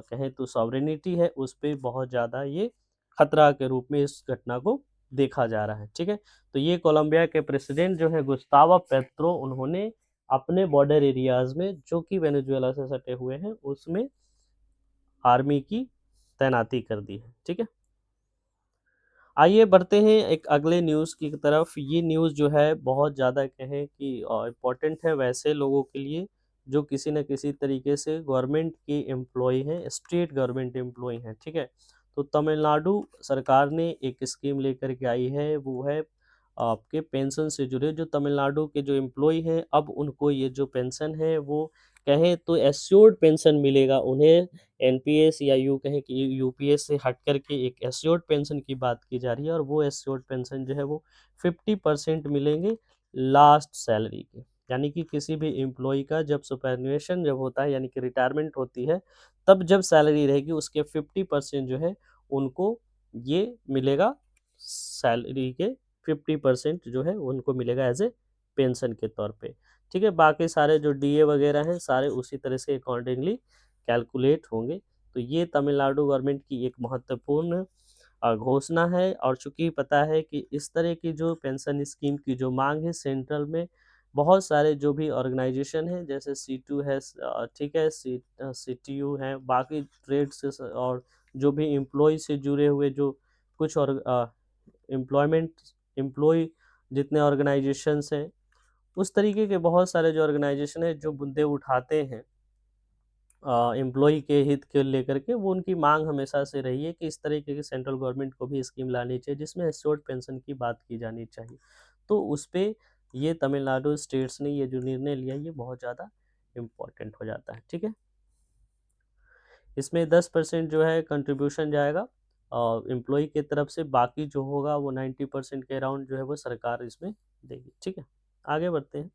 [SPEAKER 1] कहें तो सॉवरेनिटी है, उस पे बहुत ज़्यादा ये खतरा के रूप में इस घटना को देखा जा रहा है, ठीक है? तो ये कोलंबिया के प्रेसिडेंट जो है गुस्ताव पेट्रो, उन्होंने अपने बॉर्डर एरियाज़ में जो कि वेनेजुएला से सटे हुए हैं, उसमें आर्मी की तैनाती कर दी है, ठीक है? आइए बढ़ते हैं एक अगले न्यूज़ की तरफ। ये न्यूज़ जो है बहुत ज़्यादा कहें कि इम्पोर्टेंट है वैसे लोगों के लिए जो किसी न किसी तरीके से गवर्नमेंट के एम्प्लॉयी हैं, स्टेट गवर्नमेंट एम्प्लॉयी हैं, ठीक है? तो तमिलनाडु सरकार ने एक स्कीम लेकर के आई है, वो है आपके पेंशन से जुड़े जो तमिलनाडु के जो एम्प्लॉयी हैं, अब उनको ये जो पेंशन है वो कहें तो एश्योर्ड पेंशन मिलेगा उन्हें। एनपीएस या यूँ कहें कि यूपीएस से हट कर के एक एश्योर्ड पेंशन की बात की जा रही है और वो एश्योर्ड पेंशन जो है वो 50% मिलेंगे लास्ट सैलरी के। यानी कि किसी भी एम्प्लॉयी का जब सुपरन्यूएशन जब होता है यानी कि रिटायरमेंट होती है, तब जब सैलरी रहेगी उसके 50% जो है उनको ये मिलेगा, सैलरी के 50% जो है उनको मिलेगा एज़ ए पेंशन के तौर पे। ठीक है? बाकी सारे जो डीए वगैरह हैं सारे उसी तरह से अकॉर्डिंगली कैलकुलेट होंगे। तो ये तमिलनाडु गवर्नमेंट की एक महत्वपूर्ण घोषणा है और चूँकि पता है कि इस तरह की जो पेंशन स्कीम की जो माँग है सेंट्रल में बहुत सारे जो भी ऑर्गेनाइज़ेशन हैं जैसे सीटू है ठीक है सीटीयू है, बाकी ट्रेड से और जो भी एम्प्लॉयी से जुड़े हुए जो कुछ और एम्प्लॉयमेंट एम्प्लॉयी जितने ऑर्गेनाइजेशंस हैं, उस तरीके के बहुत सारे जो ऑर्गेनाइजेशन हैं जो मुद्दे उठाते हैं एम्प्लॉयी के हित को लेकर के, वो उनकी मांग हमेशा से रही है कि इस तरीके की सेंट्रल गवर्नमेंट को भी स्कीम लानी चाहिए जिसमें एश्योर्ड पेंशन की बात की जानी चाहिए। तो उस पे ये तमिलनाडु स्टेट्स ने ये जो निर्णय लिया ये बहुत ज़्यादा इम्पोर्टेंट हो जाता है, ठीक है? इसमें 10% जो है कंट्रीब्यूशन जाएगा एम्प्लॉयी की तरफ से, बाकी जो होगा वो 90% के अराउंड जो है वो सरकार इसमें देगी, ठीक है? आगे बढ़ते हैं।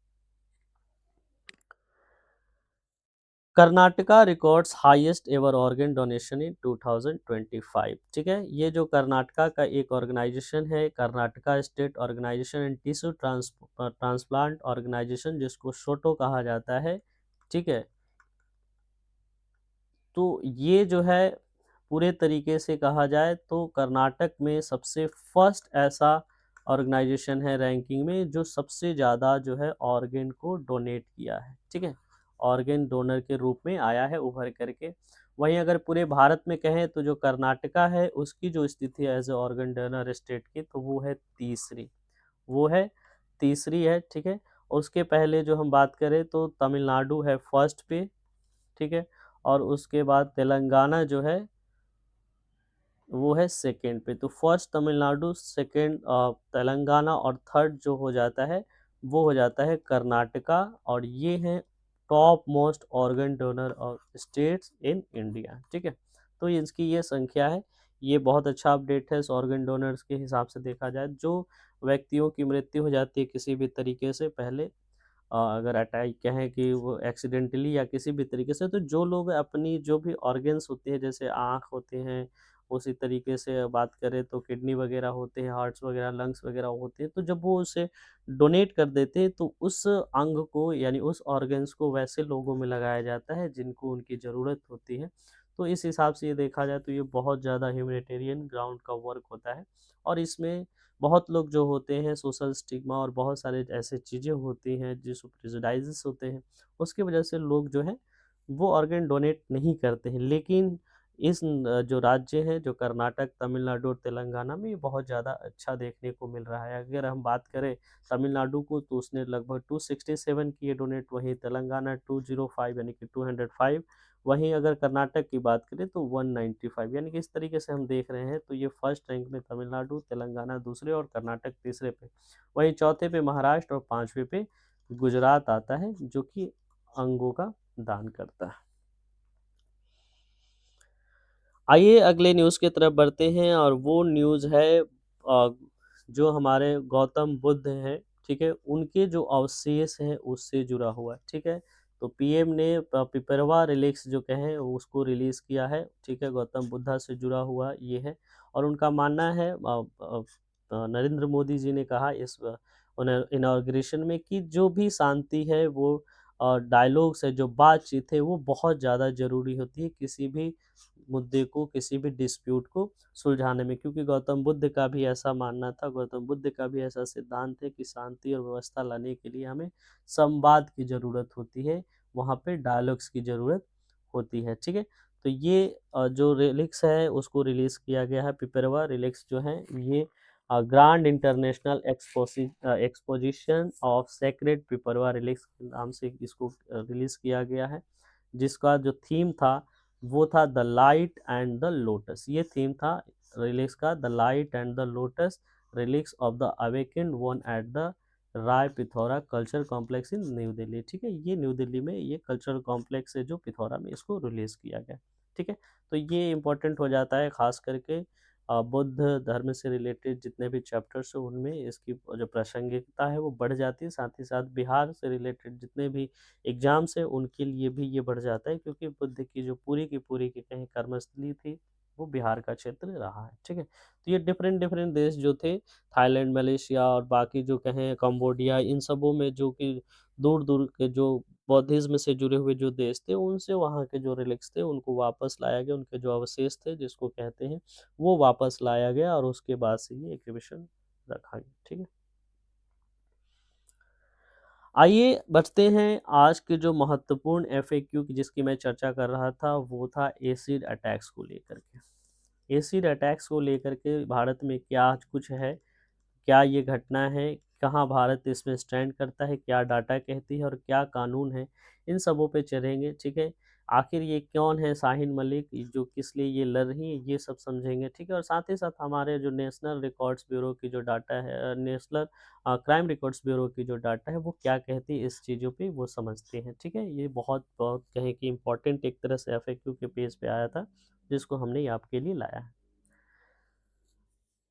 [SPEAKER 1] Karnataka records highest ever organ donation in 2025, ठीक है? ये जो कर्नाटका का एक ऑर्गेनाइजेशन है, Karnataka state organisation and tissue transplant organisation जिसको शोटो कहा जाता है, ठीक है? तो ये जो है पूरे तरीके से कहा जाए तो कर्नाटक में सबसे फर्स्ट ऐसा ऑर्गेनाइजेशन है रैंकिंग में जो सबसे ज़्यादा जो है ऑर्गन को डोनेट किया है, ठीक है? ऑर्गन डोनर के रूप में आया है उभर करके। वहीं अगर पूरे भारत में कहें तो जो कर्नाटका है उसकी जो स्थिति है as a organ donor state की, तो वो है तीसरी है, ठीक है? और उसके पहले जो हम बात करें तो तमिलनाडु है फर्स्ट पे, ठीक है? और उसके बाद तेलंगाना जो है वो है सेकंड पे। तो फर्स्ट तमिलनाडु, सेकंड तेलंगाना और थर्ड जो हो जाता है वो हो जाता है कर्नाटका और ये हैं top most organ donor of states in India, ठीक है? तो इसकी ये संख्या है। ये बहुत अच्छा अपडेट है इस ऑर्गन डोनर्स के हिसाब से देखा जाए जो व्यक्तियों की मृत्यु हो जाती है किसी भी तरीके से पहले अगर अटैक कहें कि वो एक्सीडेंटली या किसी भी तरीके से, तो जो लोग अपनी जो भी ऑर्गन्स होते हैं जैसे आँख होते हैं, उसी तरीके से बात करें तो किडनी वगैरह होते हैं, हार्ट्स वगैरह, लंग्स वगैरह होते हैं, तो जब वो उसे डोनेट कर देते हैं तो उस अंग को यानी उस ऑर्गन्स को वैसे लोगों में लगाया जाता है जिनको उनकी ज़रूरत होती है। तो इस हिसाब से ये देखा जाए तो ये बहुत ज़्यादा ह्यूमैनिटेरियन ग्राउंड का वर्क होता है। और इसमें बहुत लोग जो होते हैं सोशल स्टिग्मा और बहुत सारे ऐसे चीज़ें होती हैं जिस प्रेजुडाइजेस होते हैं, उसकी वजह से लोग जो है वो ऑर्गन डोनेट नहीं करते हैं। लेकिन जो राज्य हैं जो कर्नाटक, तमिलनाडु और तेलंगाना में ये बहुत ज़्यादा अच्छा देखने को मिल रहा है। अगर हम बात करें तमिलनाडु को तो उसने लगभग 267 किए डोनेट, वहीं तेलंगाना 205 यानी कि 205, वहीं अगर कर्नाटक की बात करें तो 195, यानी कि इस तरीके से हम देख रहे हैं तो ये फर्स्ट रैंक में तमिलनाडु, तेलंगाना दूसरे और कर्नाटक तीसरे पे। वहीं चौथे पे महाराष्ट्र और पांचवे पे गुजरात आता है जो कि अंगों का दान करता है। आइए अगले न्यूज़ की तरफ बढ़ते हैं और वो न्यूज़ है जो हमारे गौतम बुद्ध हैं, ठीक है, उनके जो अवशेष हैं उससे जुड़ा हुआ है, ठीक है। तो पीएम ने पिपरवा रिलिक्स जो कहें उसको रिलीज़ किया है, ठीक है, गौतम बुद्धा से जुड़ा हुआ ये है। और उनका मानना है नरेंद्र मोदी जी ने कहा इस इनॉग्रेशन में कि जो भी शांति है वो डायलॉग्स है, जो बातचीत है वो बहुत ज़्यादा ज़रूरी होती है किसी भी मुद्दे को, किसी भी डिस्प्यूट को सुलझाने में। क्योंकि गौतम बुद्ध का भी ऐसा मानना था, गौतम बुद्ध का भी ऐसा सिद्धांत है कि शांति और व्यवस्था लाने के लिए हमें संवाद की ज़रूरत होती है, वहाँ पे डायलॉग्स की ज़रूरत होती है, ठीक है। तो ये जो रिलिक्स है उसको रिलीज़ किया गया है। पिपरवा रिलिक्स जो है ये grand international exposition of sacred Piprahwa relics के नाम से इसको रिलीज़ किया गया है, जिसका जो थीम था वो था the light and the lotus. ये थीम था रिलिक्स का, the light and the lotus, relics of the awakened one at the Rai Pithora culture complex in New Delhi, ठीक है। ये न्यू दिल्ली में ये कल्चरल कॉम्प्लेक्स है जो पिथौरा में, इसको रिलीज़ किया गया, ठीक है। तो ये इम्पोर्टेंट हो जाता है खास करके बौद्ध धर्म से रिलेटेड जितने भी चैप्टर्स हैं उनमें इसकी जो प्रासंगिकता है वो बढ़ जाती है। साथ ही साथ बिहार से रिलेटेड जितने भी एग्जाम्स हैं उनके लिए भी ये बढ़ जाता है, क्योंकि बुद्ध की जो पूरी की पूरी की कहीं कर्मस्थली थी वो बिहार का क्षेत्र रहा है, ठीक है। तो ये डिफरेंट डिफरेंट देश जो थे, थाईलैंड, मलेशिया और बाकी जो कहें कंबोडिया, इन सबों में जो कि दूर दूर के जो बौद्धिज्म से जुड़े हुए जो देश थे उनसे वहाँ के जो रिलिक्स थे उनको वापस लाया गया, उनके जो अवशेष थे जिसको कहते हैं वो वापस लाया गया और उसके बाद से ये एग्जीबिशन रखा गया, ठीक है। आइए बढ़ते हैं आज के जो महत्वपूर्ण एफएक्यू की जिसकी मैं चर्चा कर रहा था वो था एसिड अटैक्स को लेकर के। एसिड अटैक्स को लेकर के भारत में क्या कुछ है, क्या ये घटना है, कहाँ भारत इसमें स्टैंड करता है, क्या डाटा कहती है और क्या कानून है, इन सबों पे चलेंगे, ठीक है। आखिर ये कौन है शाहीन मलिक, जो किस लिए ये लड़ रही है, ये सब समझेंगे, ठीक है। और साथ ही साथ हमारे जो नेशनल रिकॉर्ड्स ब्यूरो की जो डाटा है, नेशनल क्राइम रिकॉर्ड्स ब्यूरो की जो डाटा है वो क्या कहती है इस चीज़ों पे वो समझते हैं, ठीक है। ये बहुत बहुत कहें कि इम्पोर्टेंट एक तरह से एफएक्यू के पेज पे आया था जिसको हमने आपके लिए लाया है।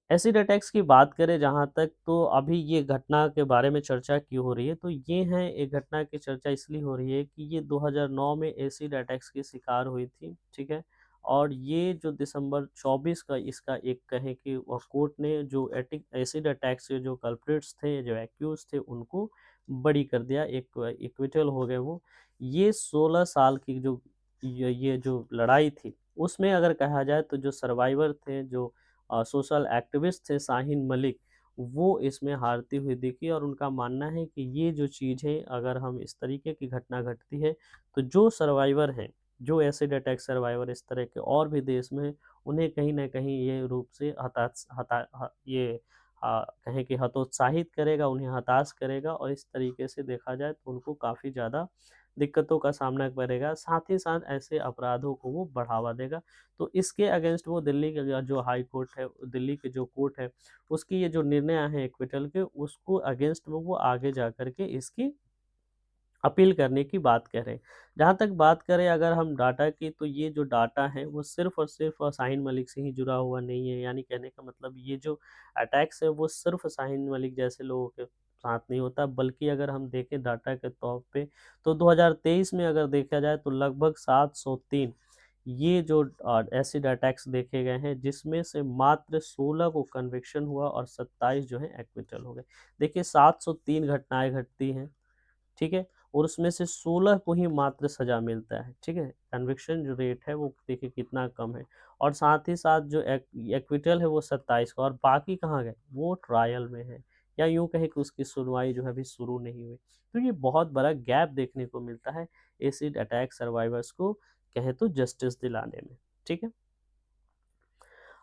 [SPEAKER 1] एसिड अटैक्स की बात करें जहाँ तक, तो अभी ये घटना के बारे में चर्चा क्यों हो रही है, तो ये है एक घटना की चर्चा इसलिए हो रही है कि ये 2009 में एसिड अटैक्स की शिकार हुई थी, ठीक है। और ये जो दिसंबर 24 का इसका एक कहें कि कोर्ट ने जो एसिड अटैक्स के जो कल्प्रिट्स थे, जो एक्यूज थे, उनको बरी कर दिया, एक इक्विटल हो गए वो। ये 16 साल की जो ये जो लड़ाई थी उसमें अगर कहा जाए तो जो सर्वाइवर थे, जो सोशल एक्टिविस्ट थे शाहीन मलिक, वो इसमें हारती हुई दिखी। और उनका मानना है कि ये जो चीज़ है अगर हम इस तरीके की घटना घटती है तो जो सर्वाइवर हैं, जो एसिड अटैक सर्वाइवर इस तरह के और भी देश में, उन्हें कहीं ना कहीं ये रूप से ये कहें कि हतोत्साहित करेगा, उन्हें हताश करेगा। और इस तरीके से देखा जाए तो उनको काफ़ी ज़्यादा दिक्कतों का सामना करेगा, साथ ही साथ ऐसे अपराधों को वो बढ़ावा देगा। तो इसके अगेंस्ट वो दिल्ली के जो हाई कोर्ट है, दिल्ली के जो कोर्ट है, उसकी ये जो निर्णय है एक्विटल के, उसको अगेंस्ट में वो आगे जा कर के इसकी अपील करने की बात कह रहे हैं। जहाँ तक बात करें अगर हम डाटा की, तो ये जो डाटा है वो सिर्फ़ और सिर्फ़ शाहीन मलिक से ही जुड़ा हुआ नहीं है। यानी कहने का मतलब ये जो अटैक्स है वो सिर्फ़ शाहीन मलिक जैसे लोगों के साथ नहीं होता, बल्कि अगर हम देखें डाटा के तौर पे तो 2023 में अगर देखा जाए तो लगभग 703 ये जो एसिड अटैक्स देखे गए हैं, जिसमें से मात्र 16 को कन्विक्शन हुआ और 27 जो है एक्विटल हो गए। देखिए 703 घटनाएँ घटती हैं, ठीक है। और उसमें से 16 को ही मात्र सज़ा मिलता है, ठीक है? कन्विक्शन जो रेट है वो देखिए कितना कम है, और साथ ही साथ जो एक्विटल है वो 27 का, और बाकी कहाँ गए? वो ट्रायल में है, या यूँ कहें कि उसकी सुनवाई जो है अभी शुरू नहीं हुई। तो ये बहुत बड़ा गैप देखने को मिलता है एसिड अटैक सर्वाइवर्स को कहें तो जस्टिस दिलाने में, ठीक है?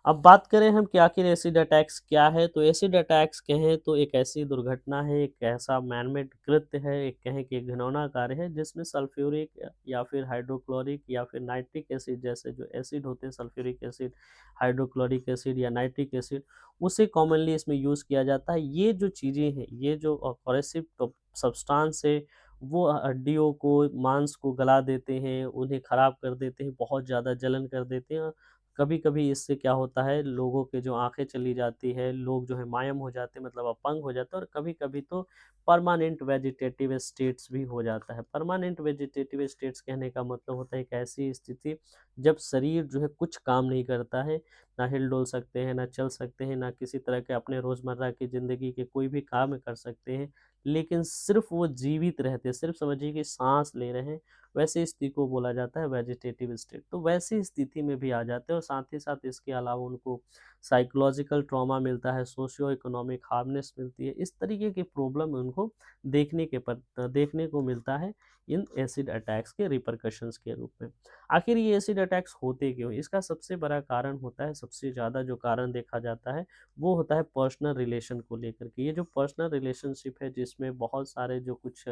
[SPEAKER 1] अब बात करें हम कि आखिर एसिड अटैक्स क्या है, तो एसिड अटैक्स कहें तो एक ऐसी दुर्घटना है, एक ऐसा मैनमेड कृत्य है, एक कहें कि एक घिनौना कार्य है जिसमें सल्फ्यूरिक या फिर हाइड्रोक्लोरिक या फिर नाइट्रिक एसिड जैसे जो एसिड होते हैं, सल्फ्यूरिक एसिड, हाइड्रोक्लोरिक एसिड या नाइट्रिक एसिड, उसे कॉमनली इसमें यूज़ किया जाता है। ये जो चीज़ें हैं, ये जो कोरेसिव सब्सटेंस है, वो हड्डियों को, मांस को गला देते हैं, उन्हें खराब कर देते हैं, बहुत ज़्यादा जलन कर देते हैं। कभी-कभी इससे क्या होता है, लोगों के जो आँखें चली जाती है, लोग जो है मायूम हो जाते हैं, मतलब अपंग हो जाते हैं, और कभी-कभी तो परमानेंट वेजिटेटिव स्टेट्स भी हो जाता है। परमानेंट वेजिटेटिव स्टेट्स कहने का मतलब होता है एक ऐसी स्थिति जब शरीर जो है कुछ काम नहीं करता है, ना हिल-डुल सकते हैं, ना चल सकते हैं, ना किसी तरह के अपने रोज़मर्रा की ज़िंदगी के कोई भी काम कर सकते हैं, लेकिन सिर्फ़ वो जीवित रहते हैं, सिर्फ़ समझिए कि साँस ले रहे हैं, वैसी स्थिति को बोला जाता है वेजिटेटिव स्टेट। तो वैसी स्थिति में भी आ जाते हैं, और साथ ही साथ इसके अलावा उनको साइकोलॉजिकल ट्रॉमा मिलता है, सोशियो इकोनॉमिक हार्मनेस मिलती है। इस तरीके की प्रॉब्लम उनको देखने को मिलता है इन एसिड अटैक्स के रिपरकशंस के रूप में। आखिर ये एसिड अटैक्स होते क्यों? इसका सबसे बड़ा कारण होता है, सबसे ज़्यादा जो कारण देखा जाता है, वो होता है पर्सनल रिलेशन को लेकर के। ये जो पर्सनल रिलेशनशिप है, जिसमें बहुत सारे जो कुछ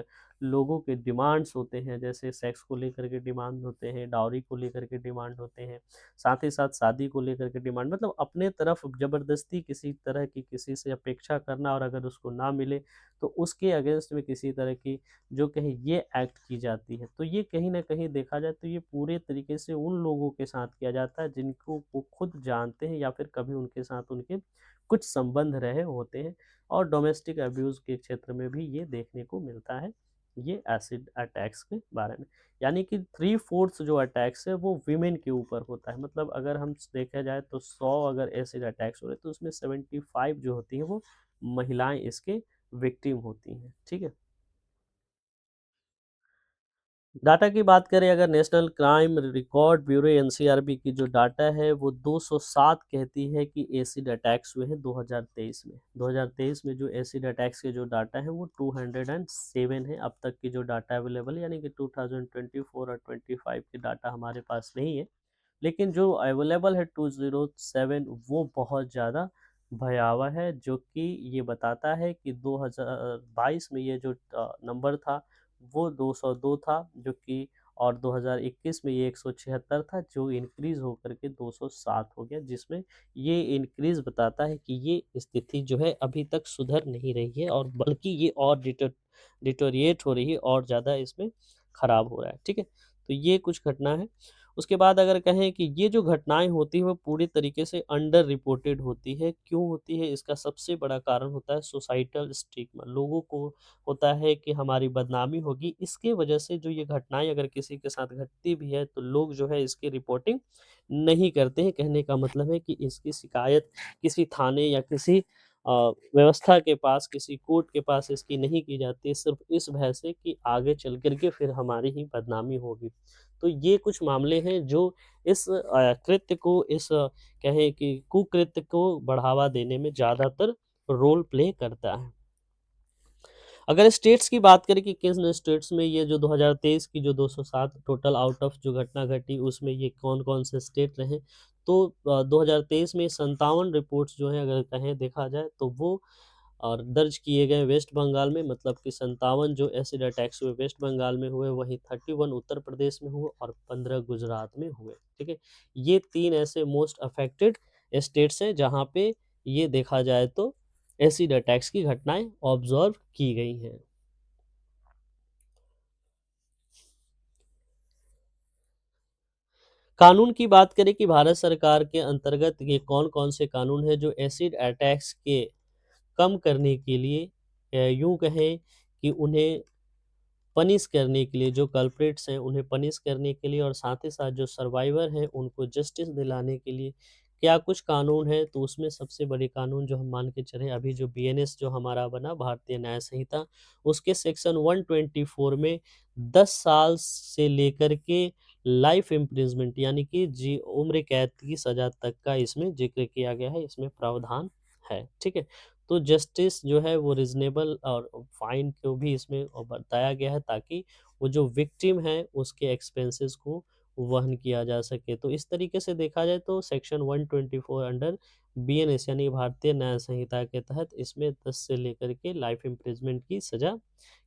[SPEAKER 1] लोगों के डिमांड्स होते हैं, जैसे सेक्स को लेकर के डिमांड होते हैं, डाउरी को लेकर के डिमांड होते हैं, साथ ही साथ शादी को लेकर के डिमांड, मतलब अपने तरफ ज़बरदस्ती किसी तरह की किसी से अपेक्षा करना, और अगर उसको ना मिले तो उसके अगेंस्ट में किसी तरह की जो कहीं ये एक्ट की जाती है। तो ये कहीं न कहीं देखा जाए तो ये पूरे तरीके से उन लोगों के साथ किया जाता है जिनको वो खुद जानते हैं, या फिर कभी उनके साथ उनके कुछ संबंध रहे होते हैं, और डोमेस्टिक अब्यूज़ के क्षेत्र में भी ये देखने को मिलता है, ये एसिड अटैक्स के बारे में। यानी कि 3/4 जो अटैक्स है वो वीमेन के ऊपर होता है, मतलब अगर हम देखा जाए तो 100 अगर एसिड अटैक्स हो रहे तो उसमें 75 जो होती हैं वो महिलाएं इसके विक्टिम होती हैं, ठीक है। डाटा की बात करें, अगर national crime record bureau NCRB की जो डाटा है वो 207 कहती है कि एसिड अटैक्स हुए हैं 2023 में। 2023 में जो एसिड अटैक्स के जो डाटा है वो 207 है, अब तक की जो डाटा अवेलेबल है, यानी कि 2024 और 25 की डाटा हमारे पास नहीं है। लेकिन जो अवेलेबल है 207 वो बहुत ज़्यादा भयावह है, जो कि ये बताता है कि 2022 में ये जो नंबर था वो 202 था, जो कि, और 2021 में ये 176 था, जो इंक्रीज़ होकर के 207 हो गया, जिसमें ये इंक्रीज़ बताता है कि ये स्थिति जो है अभी तक सुधर नहीं रही है, और बल्कि ये और डिटोरिएट हो रही है, और ज़्यादा इसमें खराब हो रहा है, ठीक है? तो ये कुछ घटना है। उसके बाद अगर कहें कि ये जो घटनाएँ होती हैं वो पूरी तरीके से अंडर रिपोर्टेड होती है। क्यों होती है? इसका सबसे बड़ा कारण होता है सोसाइटल स्टिग्मा। लोगों को होता है कि हमारी बदनामी होगी, इसके वजह से जो ये घटनाएँ अगर किसी के साथ घटती भी है तो लोग जो है इसकी रिपोर्टिंग नहीं करते हैं। कहने का मतलब है कि इसकी शिकायत किसी थाने या किसी व्यवस्था के पास, किसी कोर्ट के पास इसकी नहीं की जाती है, सिर्फ़ इस भय से कि आगे चल कर के फिर हमारी ही बदनामी होगी। तो ये कुछ मामले हैं जो इस कृत्य को, इस कहें कि कुकृत्य को बढ़ावा देने में ज़्यादातर रोल प्ले करता है। अगर स्टेट्स की बात करें कि किन स्टेट्स में ये जो 2023 की जो 207 टोटल आउट ऑफ जो घटना घटी उसमें ये कौन-कौन से स्टेट रहे, तो 2023 में 57 रिपोर्ट्स जो हैं अगर कहें देखा जाए तो वो और दर्ज किए गए वेस्ट बंगाल में, मतलब कि 57 जो एसिड अटैक्स हुए वेस्ट बंगाल में हुए, वहीं 31 उत्तर प्रदेश में हुए, और 15 गुजरात में हुए, ठीक है। ये 3 ऐसे मोस्ट अफेक्टेड स्टेट्स हैं जहाँ पे ये देखा जाए तो एसिड अटैक्स की घटनाएँ ऑब्ज़र्व की गई हैं। कानून की बात करें कि भारत सरकार के अंतर्गत ये कौन-कौन से कानून हैं जो एसिड अटैक्स के कम करने के लिए, यूँ कहें कि उन्हें पनिश करने के लिए, जो कल्प्रिट्स हैं उन्हें पनिश करने के लिए, और साथ ही साथ जो सर्वाइवर हैं उनको जस्टिस दिलाने के लिए क्या कुछ कानून हैं, तो उसमें सबसे बड़े कानून जो हम मान के चलें, अभी जो बीएनएस जो हमारा बना, भारतीय न्याय संहिता, उसके सेक्शन 124 में 10 साल से लेकर के लाइफ इम्प्रिजमेंट यानी कि जी उम्र कैद की सज़ा तक का इसमें ज़िक्र किया गया है, इसमें प्रावधान है, ठीक है? तो जस्टिस जो है वो रीज़नेबल और फाइन को भी इसमें बताया गया है, ताकि वो जो विक्टिम है उसके एक्सपेंसेस को वहन किया जा सके। तो इस तरीके से देखा जाए तो सेक्शन 124 अंडर बीएनएस यानी भारतीय न्याय संहिता के तहत इसमें 10 से लेकर के लाइफ इम्प्रिजमेंट की सज़ा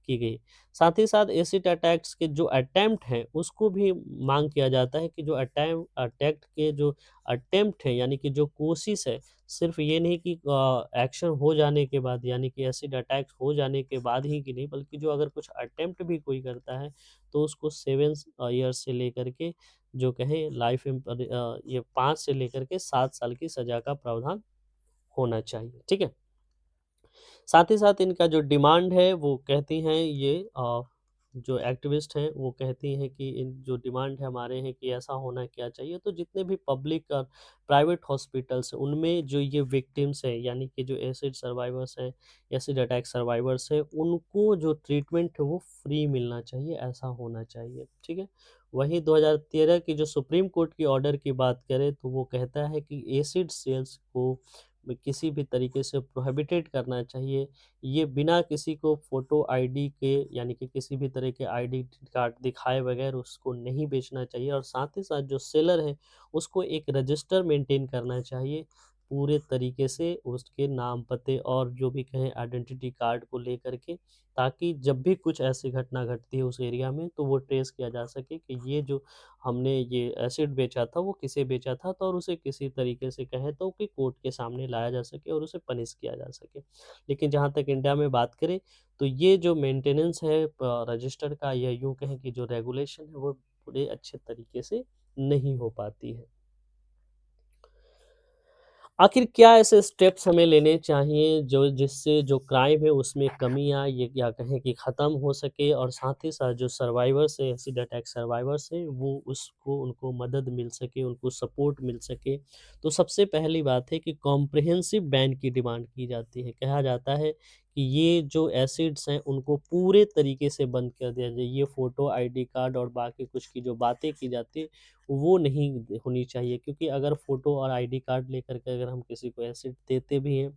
[SPEAKER 1] की गई। साथ ही साथ एसिड अटैक्स के जो अटेम्प्ट हैं उसको भी मांग किया जाता है कि जो अटैक के जो अटेम्प्ट है यानी कि जो कोशिश है, सिर्फ ये नहीं कि एक्शन हो जाने के बाद यानी कि एसिड अटैक हो जाने के बाद ही कि नहीं, बल्कि जो अगर कुछ अटेम्प्ट भी कोई करता है तो उसको 7 ईयर्स से लेकर के जो कहें ये 5 से लेकर के 7 साल की सज़ा का प्रावधान होना चाहिए, ठीक है? साथ ही साथ इनका जो डिमांड है वो कहती हैं ये जो एक्टिविस्ट हैं वो कहती हैं कि इन जो डिमांड है हमारे हैं कि ऐसा होना क्या चाहिए, तो जितने भी पब्लिक और प्राइवेट हॉस्पिटल्स हैं उनमें जो ये विक्टिम्स हैं यानी कि जो एसिड सर्वाइवर्स हैं, एसिड अटैक सर्वाइवर्स हैं, उनको जो ट्रीटमेंट है वो फ्री मिलना चाहिए, ऐसा होना चाहिए, ठीक है? वहीं 2013 की जो सुप्रीम कोर्ट की ऑर्डर की बात करें तो वो कहता है कि एसिड सेल्स को किसी भी तरीके से प्रोहिबिटेड करना चाहिए। ये बिना किसी को फ़ोटो आईडी के यानी कि किसी भी तरह के आईडी कार्ड दिखाए बगैर उसको नहीं बेचना चाहिए, और साथ ही साथ जो सेलर है उसको एक रजिस्टर मेंटेन करना चाहिए पूरे तरीके से उसके नाम, पते और जो भी कहें आइडेंटिटी कार्ड को लेकर के, ताकि जब भी कुछ ऐसी घटना घटती है उस एरिया में तो वो ट्रेस किया जा सके कि ये जो हमने ये एसिड बेचा था वो किसे बेचा था, तो और उसे किसी तरीके से कहें तो कि कोर्ट के सामने लाया जा सके और उसे पनिश किया जा सके। लेकिन जहाँ तक इंडिया में बात करें तो ये जो मेंटेनेंस है रजिस्टर का, या यूँ कहें कि जो रेगुलेशन है वो पूरे अच्छे तरीके से नहीं हो पाती है। आखिर क्या ऐसे स्टेप्स हमें लेने चाहिए जो जिससे जो क्राइम है उसमें कमी आए, ये क्या कहें कि ख़त्म हो सके, और साथ ही साथ जो सर्वाइवर्स हैं, एसिड अटैक सर्वाइवर्स हैं, वो उसको उनको मदद मिल सके, उनको सपोर्ट मिल सके। तो सबसे पहली बात है कि कॉम्प्रिहेंसिव बैन की डिमांड की जाती है। कहा जाता है कि ये जो एसिड्स हैं उनको पूरे तरीके से बंद कर दिया जाए। ये फ़ोटो, आईडी कार्ड और बाकी कुछ की जो बातें की जाती है वो नहीं होनी चाहिए, क्योंकि अगर फ़ोटो और आईडी कार्ड लेकर के अगर हम किसी को एसिड देते भी हैं,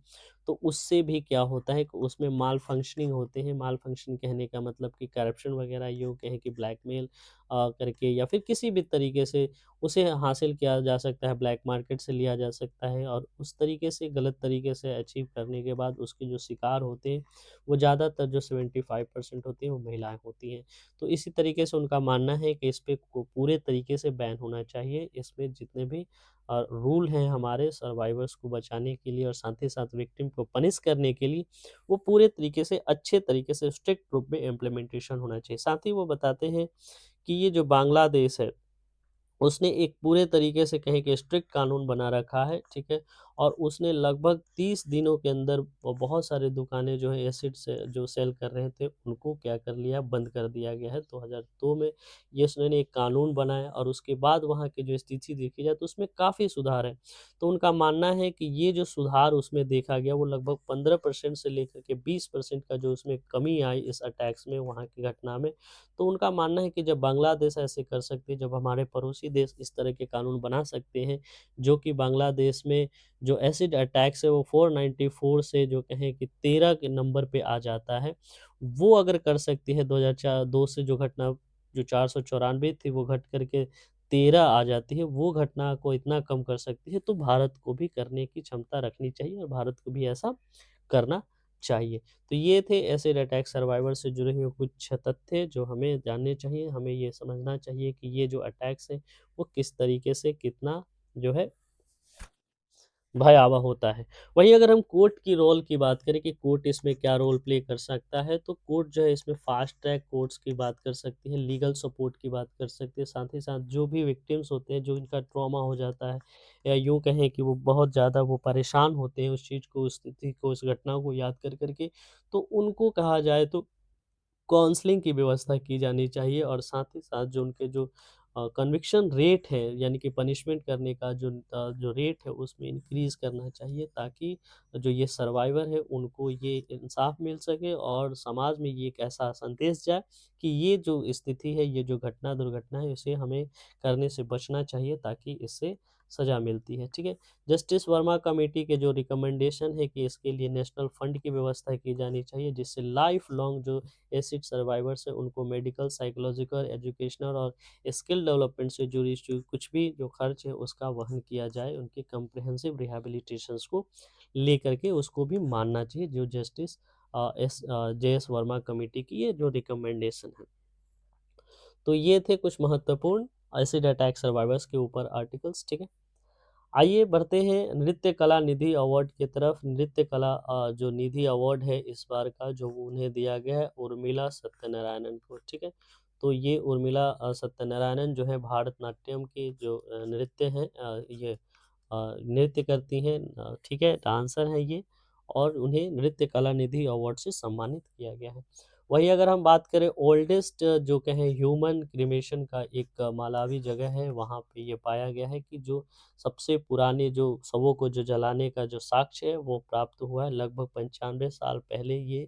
[SPEAKER 1] तो उससे भी क्या होता है कि उसमें माल फंक्शनिंग होते हैं। माल फंक्शन कहने का मतलब कि करप्शन वगैरह, यूँ कहें कि ब्लैकमेल करके या फिर किसी भी तरीके से उसे हासिल किया जा सकता है, ब्लैक मार्केट से लिया जा सकता है, और उस तरीके से गलत तरीके से अचीव करने के बाद उसके जो शिकार होते हैं, वो ज़्यादातर जो 75% होती हैं वो महिलाएँ होती हैं। तो इसी तरीके से उनका मानना है कि इस पे को पूरे तरीके से बैन होना चाहिए। इसमें जितने भी रूल हैं हमारे सर्वाइवर्स को बचाने के लिए और साथ ही साथ विक्टिम को पनिश करने के लिए, वो पूरे तरीके से अच्छे तरीके से स्ट्रिक्ट रूप में इम्प्लीमेंटेशन होना चाहिए। साथ ही वो बताते हैं कि ये जो बांग्लादेश है उसने एक पूरे तरीके से कहें कि स्ट्रिक्ट कानून बना रखा है, ठीक है? और उसने लगभग 30 दिनों के अंदर बहुत सारे दुकानें जो है एसिड से जो सेल कर रहे थे, उनको क्या कर लिया, बंद कर दिया गया है। 2002 में ये उसने एक कानून बनाया और उसके बाद वहाँ की जो स्थिति देखी जाए तो उसमें काफ़ी सुधार है। तो उनका मानना है कि ये जो सुधार उसमें देखा गया वो लगभग 15% से लेकर के 20% का जो उसमें कमी आई इस अटैक्स में, वहाँ की घटना में। तो उनका मानना है कि जब बांग्लादेश ऐसे कर सकती है, जब हमारे पड़ोसी देश इस तरह के कानून बना सकते हैं, जो कि बांग्लादेश में जो एसिड अटैक्स है वो 494 से जो कहें कि 13 के नंबर पे आ जाता है। वो अगर कर सकती है 2002 से जो घटना जो 494 थी वो घट कर के 13 आ जाती है, वो घटना को इतना कम कर सकती है, तो भारत को भी करने की क्षमता रखनी चाहिए और भारत को भी ऐसा करना चाहिए। तो ये थे एसिड अटैक सर्वाइवर से जुड़े हुए कुछ तथ्य जो हमें जानने चाहिए। हमें ये समझना चाहिए कि ये जो अटैक्स हैं, वो किस तरीके से कितना जो है भयावह होता है। वहीं अगर हम कोर्ट की रोल की बात करें कि कोर्ट इसमें क्या रोल प्ले कर सकता है, तो कोर्ट जो है इसमें फ़ास्ट ट्रैक कोर्ट्स की बात कर सकती है, लीगल सपोर्ट की बात कर सकती है, साथ ही साथ जो भी विक्टिम्स होते हैं, जो इनका ट्रॉमा हो जाता है या यूँ कहें कि वो बहुत ज़्यादा वो परेशान होते हैं उस चीज़ को, उस स्थिति को, उस घटना को याद कर के, तो उनको कहा जाए तो काउंसलिंग की व्यवस्था की जानी चाहिए, और साथ ही साथ जो उनके जो कन्विक्शन रेट है यानी कि पनिशमेंट करने का जो रेट है उसमें इंक्रीज़ करना चाहिए, ताकि जो ये सर्वाइवर है उनको ये इंसाफ मिल सके और समाज में ये एक ऐसा संदेश जाए कि ये जो स्थिति है, ये जो घटना दुर्घटना है, इसे हमें करने से बचना चाहिए, ताकि इससे सज़ा मिलती है, ठीक है। जस्टिस वर्मा कमेटी के जो रिकमेंडेशन है कि इसके लिए नेशनल फंड की व्यवस्था की जानी चाहिए, जिससे लाइफ लॉन्ग जो एसिड सर्वाइवर्स है उनको मेडिकल, साइकोलॉजिकल, एजुकेशनल और स्किल डेवलपमेंट से जुड़ी जो कुछ भी जो खर्च है उसका वहन किया जाए, उनके कम्प्रिहेंसिव रिहैबिलिटेशंस को लेकर के उसको भी मानना चाहिए, जो justice J S Verma committee की ये जो रिकमेंडेशन है। तो ये थे कुछ महत्वपूर्ण एसिड अटैक सर्वाइवर्स के ऊपर आर्टिकल्स, ठीक है। आइए बढ़ते हैं नृत्य कला निधि अवार्ड की तरफ। नृत्य कला जो निधि अवार्ड है इस बार का, जो उन्हें दिया गया है उर्मिला सत्यनारायणन को, ठीक है। तो ये उर्मिला सत्यनारायणन जो है भारतनाट्यम के जो नृत्य हैं, ये नृत्य करती हैं, ठीक है, डांसर हैं ये, और उन्हें नृत्य कला निधि अवार्ड से सम्मानित किया गया है। वहीं अगर हम बात करें ओल्डेस्ट जो कहें ह्यूमन क्रिमेशन का, एक मालावी जगह है, वहाँ पे ये पाया गया है कि जो सबसे पुराने जो शवों को जो जलाने का जो साक्ष्य है वो प्राप्त हुआ है लगभग 95 साल पहले। ये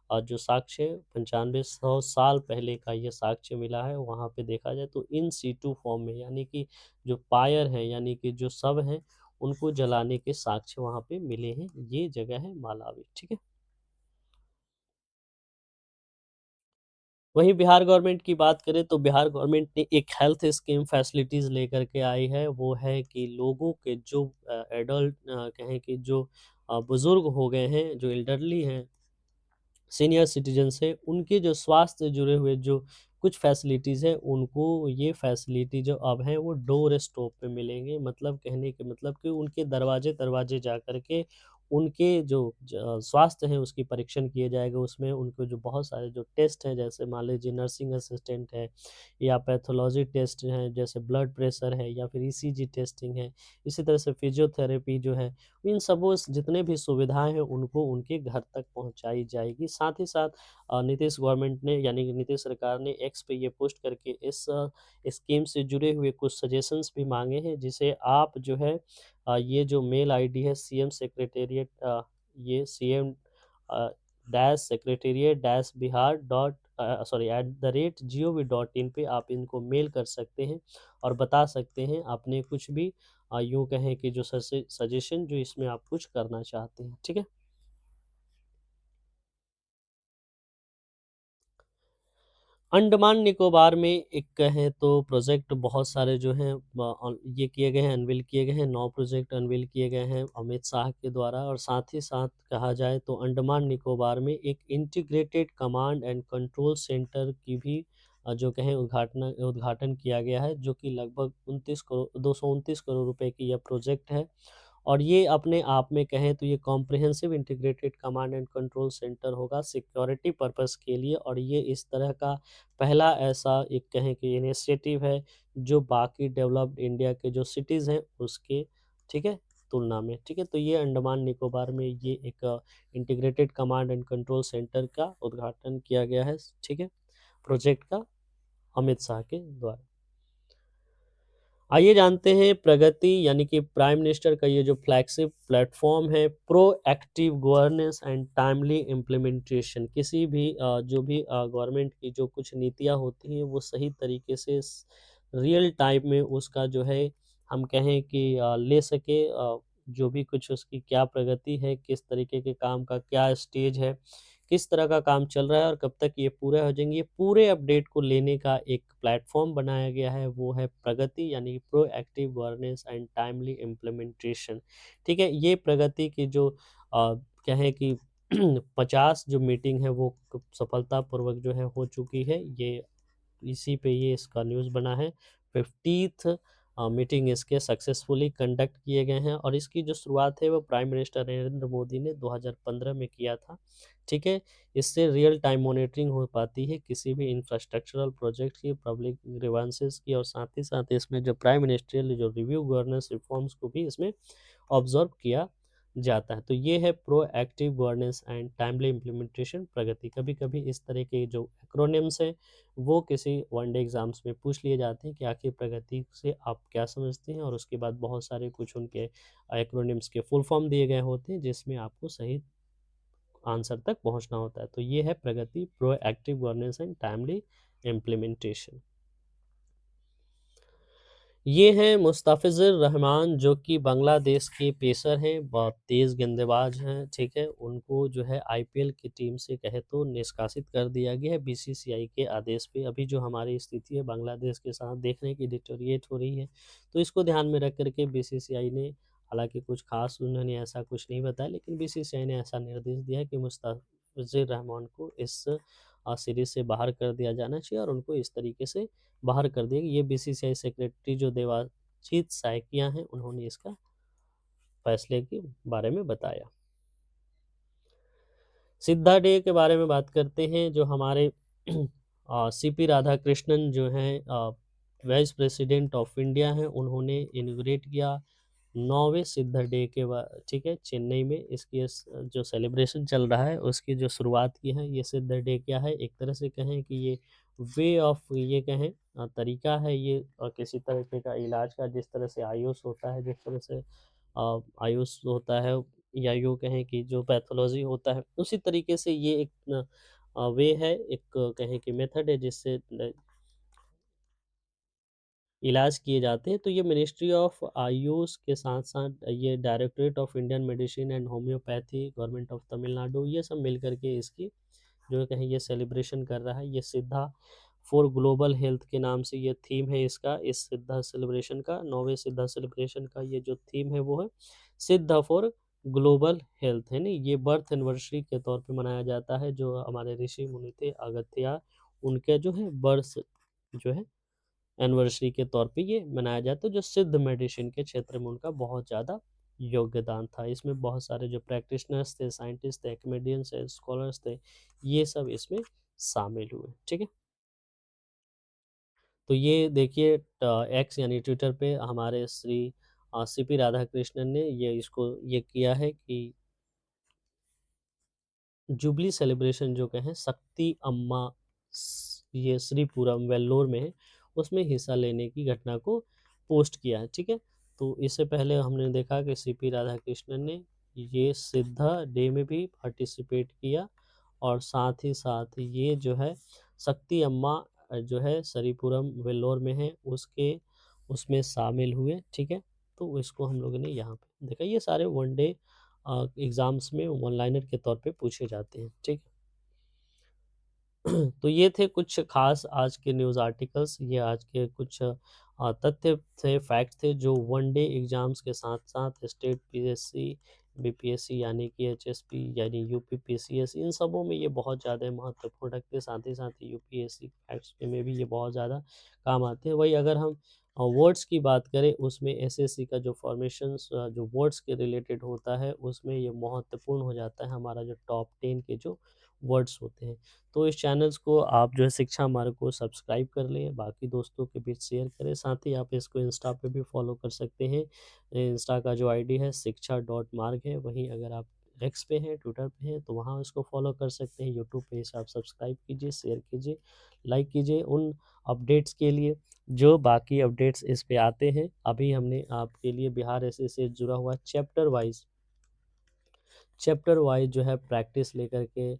[SPEAKER 1] जो साक्ष्य है 9500 साल पहले का ये साक्ष्य मिला है। वहाँ पे देखा जाए तो इन सीटू फॉर्म में, यानी कि जो पायर है यानी कि जो शव हैं उनको जलाने के साक्ष्य वहाँ पे मिले हैं। ये जगह है मालावी, ठीक है। वहीं बिहार गवर्नमेंट की बात करें तो बिहार गवर्नमेंट ने एक हेल्थ स्कीम फैसिलिटीज़ लेकर के आई है। वो है कि लोगों के जो एडल्ट कहें कि जो बुज़ुर्ग हो गए हैं, जो एल्डरली हैं, सीनियर सिटीजन्स हैं, उनके जो स्वास्थ्य से जुड़े हुए जो कुछ फैसिलिटीज़ हैं, उनको ये फैसिलिटी जो अब हैं वो डोर स्टॉप पे मिलेंगे। मतलब कहने के मतलब कि उनके दरवाजे-दरवाजे जा कर के उनके जो स्वास्थ्य है उसकी परीक्षण किए जाएगा। उसमें उनको जो बहुत सारे जो टेस्ट हैं, जैसे मान लीजिए नर्सिंग असिस्टेंट है या पैथोलॉजी टेस्ट हैं, जैसे ब्लड प्रेशर है या फिर ईसीजी टेस्टिंग है। इसी तरह से फिजियोथेरेपी जो है, इन सबों जितने भी सुविधाएँ हैं उनको उनके घर तक पहुँचाई जाएगी। साथ ही साथ नीतीश गवर्नमेंट ने यानी कि नीतीश सरकार ने एक्स पे ये पोस्ट करके इस स्कीम से जुड़े हुए कुछ सजेशंस भी माँगे हैं, जिसे आप जो है ये जो मेल आईडी है सीएम सेक्रेटेरिएट ये CM dash secretariat dash Bihar dot sorry @gov.in पे आप इनको मेल कर सकते हैं और बता सकते हैं अपने कुछ भी यूँ कहें कि जो सजेशन जो इसमें आप कुछ करना चाहते हैं, ठीक है? अंडमान निकोबार में एक कहें तो प्रोजेक्ट बहुत सारे जो हैं ये किए गए हैं, अनवील किए गए हैं। 9 प्रोजेक्ट अनवील किए गए हैं अमित शाह के द्वारा, और साथ ही साथ कहा जाए तो अंडमान निकोबार में एक integrated command and control centre की भी जो कहें उद्घाटन किया गया है, जो कि लगभग 229 करोड़ रुपए की यह प्रोजेक्ट है। और ये अपने आप में कहें तो ये comprehensive integrated command and control centre होगा सिक्योरिटी पर्पस के लिए, और ये इस तरह का पहला ऐसा एक कहें कि इनिशिएटिव है जो बाकी डेवलप्ड इंडिया के जो सिटीज़ हैं उसके, ठीक है, तुलना में, ठीक है। तो ये अंडमान निकोबार में ये एक integrated command and control centre का उद्घाटन किया गया है, ठीक है, प्रोजेक्ट का अमित शाह के द्वारा। आइए जानते हैं प्रगति यानी कि प्राइम मिनिस्टर का ये जो फ्लैगशिप प्लेटफॉर्म है, proactive governance and timely implementation. किसी भी जो भी गवर्नमेंट की जो कुछ नीतियाँ होती हैं वो सही तरीके से रियल टाइम में उसका जो है हम कहें कि ले सके, जो भी कुछ उसकी क्या प्रगति है, किस तरीके के काम का क्या स्टेज है, किस तरह का काम चल रहा है और कब तक ये पूरे हो जाएँगे, ये पूरे अपडेट को लेने का एक प्लेटफ़ॉर्म बनाया गया है, वो है प्रगति यानी कि proactive governance and timely implementation. ठीक है? ये प्रगति की जो कहें कि 50 जो मीटिंग है वो सफलतापूर्वक जो है हो चुकी है। ये इसी पे ये इसका न्यूज़ बना है। 50th मीटिंग इसके सक्सेसफुली कंडक्ट किए गए हैं, और इसकी जो शुरुआत है वो प्राइम मिनिस्टर नरेंद्र मोदी ने 2015 में किया था। ठीक है? इससे रियल टाइम मॉनिटरिंग हो पाती है किसी भी इंफ्रास्ट्रक्चरल प्रोजेक्ट की, पब्लिक ग्रीवांसेस की, और साथ ही साथ इसमें जो प्राइम मिनिस्ट्रियल जो रिव्यू गवर्नेंस रिफॉर्म्स को भी इसमें ऑब्जर्व किया जाता है। तो ये है proactive governance and timely implementation Pragati. कभी कभी इस तरह के जो एक्रोनिम्स हैं वो किसी वनडे एग्जाम्स में पूछ लिए जाते हैं कि आखिर प्रगति से आप क्या समझते हैं, और उसके बाद बहुत सारे कुछ उनके एक्रोनिम्स के फुल फॉर्म दिए गए होते हैं जिसमें आपको सही आंसर तक पहुंचना होता है। तो ये है Pragati, proactive governance and timely implementation. ये हैं मुस्तफ़िज़ुर रहमान, जो कि बांग्लादेश के पेसर हैं, बहुत तेज़ गेंदबाज हैं, ठीक है। उनको जो है आईपीएल की टीम से कहे तो निष्कासित कर दिया गया है बीसीसीआई के आदेश पे। अभी जो हमारी स्थिति है बांग्लादेश के साथ देखने की डिटोरिएट हो रही है, तो इसको ध्यान में रख करके बीसीसीआई ने, हालांकि कुछ खास उन्होंने ऐसा कुछ नहीं बताया, लेकिन बीसीसीआई ने ऐसा निर्देश दिया है कि मुस्तफ़िज़ुर रहमान को इस सीरीज से बाहर कर दिया जाना चाहिए, और उनको इस तरीके से बाहर कर दिया। ये बीसीसीआई सेक्रेटरी जो देवाजीत सायकिया हैं, उन्होंने इसका फैसले के बारे में बताया। सिद्धा डे के बारे में बात करते हैं। जो हमारे सीपी राधाकृष्णन जो हैं वाइस प्रेसिडेंट ऑफ इंडिया हैं, उन्होंने इनोग्रेट किया 9वें सिद्धा डे के बाद, ठीक है, चेन्नई में। इसकी जो सेलिब्रेशन चल रहा है उसकी जो शुरुआत की है, ये सिद्धा डे क्या है, एक तरह से कहें कि ये वे ऑफ, ये कहें तरीका है ये किसी तरीके का इलाज का। जिस तरह से आयुष होता है, जिस तरह से आयुष होता है, या यूँ कहें कि जो पैथोलॉजी होता है, उसी तरीके से ये एक वे है, एक कहें कि मेथड है जिससे इलाज किए जाते हैं। तो ये मिनिस्ट्री ऑफ आयुष के साथ साथ ये directorate of Indian medicine and homeopathy, government of Tamil Nadu, ये सब मिल करके इसकी जो कहें ये सेलिब्रेशन कर रहा है। ये सिद्धा फॉर ग्लोबल हेल्थ के नाम से ये थीम है इसका, इस सिद्धा सेलिब्रेशन का, 9वें सिद्धा सेलिब्रेशन का ये जो थीम है वो है सिद्धा फॉर ग्लोबल हेल्थ, है नहीं। ये बर्थ एनिवर्सरी के तौर पे मनाया जाता है। जो हमारे ऋषि मुनि थे अगस्त्य, उनके जो है बर्थ जो है एनिवर्सरी के तौर पे ये मनाया जाता है। जो सिद्ध मेडिसिन के क्षेत्र में उनका बहुत ज़्यादा योगदान था। इसमें बहुत सारे जो प्रैक्टिशनर्स थे, साइंटिस्ट थे, कॉमेडियंस थे, स्कॉलर्स थे, ये सब इसमें शामिल हुए, ठीक है। तो ये देखिए एक्स यानी ट्विटर पे हमारे श्री सीपी राधाकृष्णन ने ये इसको ये किया है कि जुबली सेलिब्रेशन जो कहें शक्ति अम्मा ये श्रीपुरम वेल्लोर में है, उसमें हिस्सा लेने की घटना को पोस्ट किया है, ठीक है। तो इससे पहले हमने देखा कि सीपी राधाकृष्णन ने ये सिद्धा डे में भी पार्टिसिपेट किया, और साथ ही साथ ये जो है शक्ति अम्मा जो है श्रीपुरम वेल्लोर में है, उसके उसमें शामिल हुए, ठीक है। तो इसको हम लोगों ने यहाँ पे देखा। ये सारे वनडे एग्ज़ाम्स में वन लाइनर के तौर पे पूछे जाते हैं, ठीक है। तो ये थे कुछ खास आज के न्यूज़ आर्टिकल्स, ये आज के कुछ तथ्य थे, फैक्ट थे, जो वनडे एग्ज़ाम्स के साथ-साथ स्टेट पीएससी, बीपीएससी यानी कि एचएसपी यानी यूपी पीसीएस, इन सबों में ये बहुत ज़्यादा महत्वपूर्ण रखते हैं। साथ ही साथ यूपीएससी फैक्ट्स में भी ये बहुत ज़्यादा काम आते हैं। वही अगर हम वर्ड्स की बात करें, उसमें एसएससी का जो फॉर्मेशंस जो वर्ड्स के रिलेटेड होता है, उसमें ये महत्वपूर्ण हो जाता है। हमारा जो टॉप 10 के जो वर्ड्स होते हैं, तो इस चैनल्स को आप जो है शिक्षा मार्ग को सब्सक्राइब कर लें, बाकी दोस्तों के बीच शेयर करें। साथ ही आप इसको इंस्टा पे भी फॉलो कर सकते हैं। इंस्टा का जो आईडी है शिक्षा डॉट मार्ग है। वहीं अगर आप एक्स पे हैं, ट्विटर पे हैं, तो वहाँ इसको फॉलो कर सकते हैं। यूट्यूब पे इसे आप सब्सक्राइब कीजिए, शेयर कीजिए, लाइक कीजिए उन अपडेट्स के लिए। जो बाकी अपडेट्स इस पे आते हैं, अभी हमने आपके लिए बिहार एसएससी से जुड़ा हुआ चैप्टर वाइज जो है प्रैक्टिस लेकर के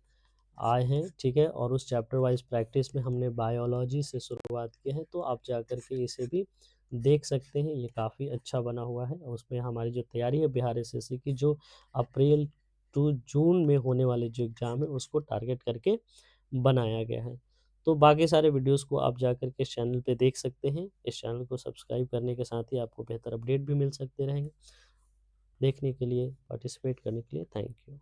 [SPEAKER 1] आए हैं, ठीक है। और उस चैप्टर वाइज प्रैक्टिस में हमने बायोलॉजी से शुरुआत की है, तो आप जा कर के इसे भी देख सकते हैं। ये काफ़ी अच्छा बना हुआ है। उसमें हमारी जो तैयारी है बिहार एसएससी की, जो अप्रैल टू जून में होने वाले जो एग्ज़ाम है उसको टारगेट करके बनाया गया है। तो बाकी सारे वीडियोस को आप जा कर के इस चैनल पे देख सकते हैं। इस चैनल को सब्सक्राइब करने के साथ ही आपको बेहतर अपडेट भी मिल सकते रहेंगे। देखने के लिए, पार्टिसिपेट करने के लिए थैंक यू।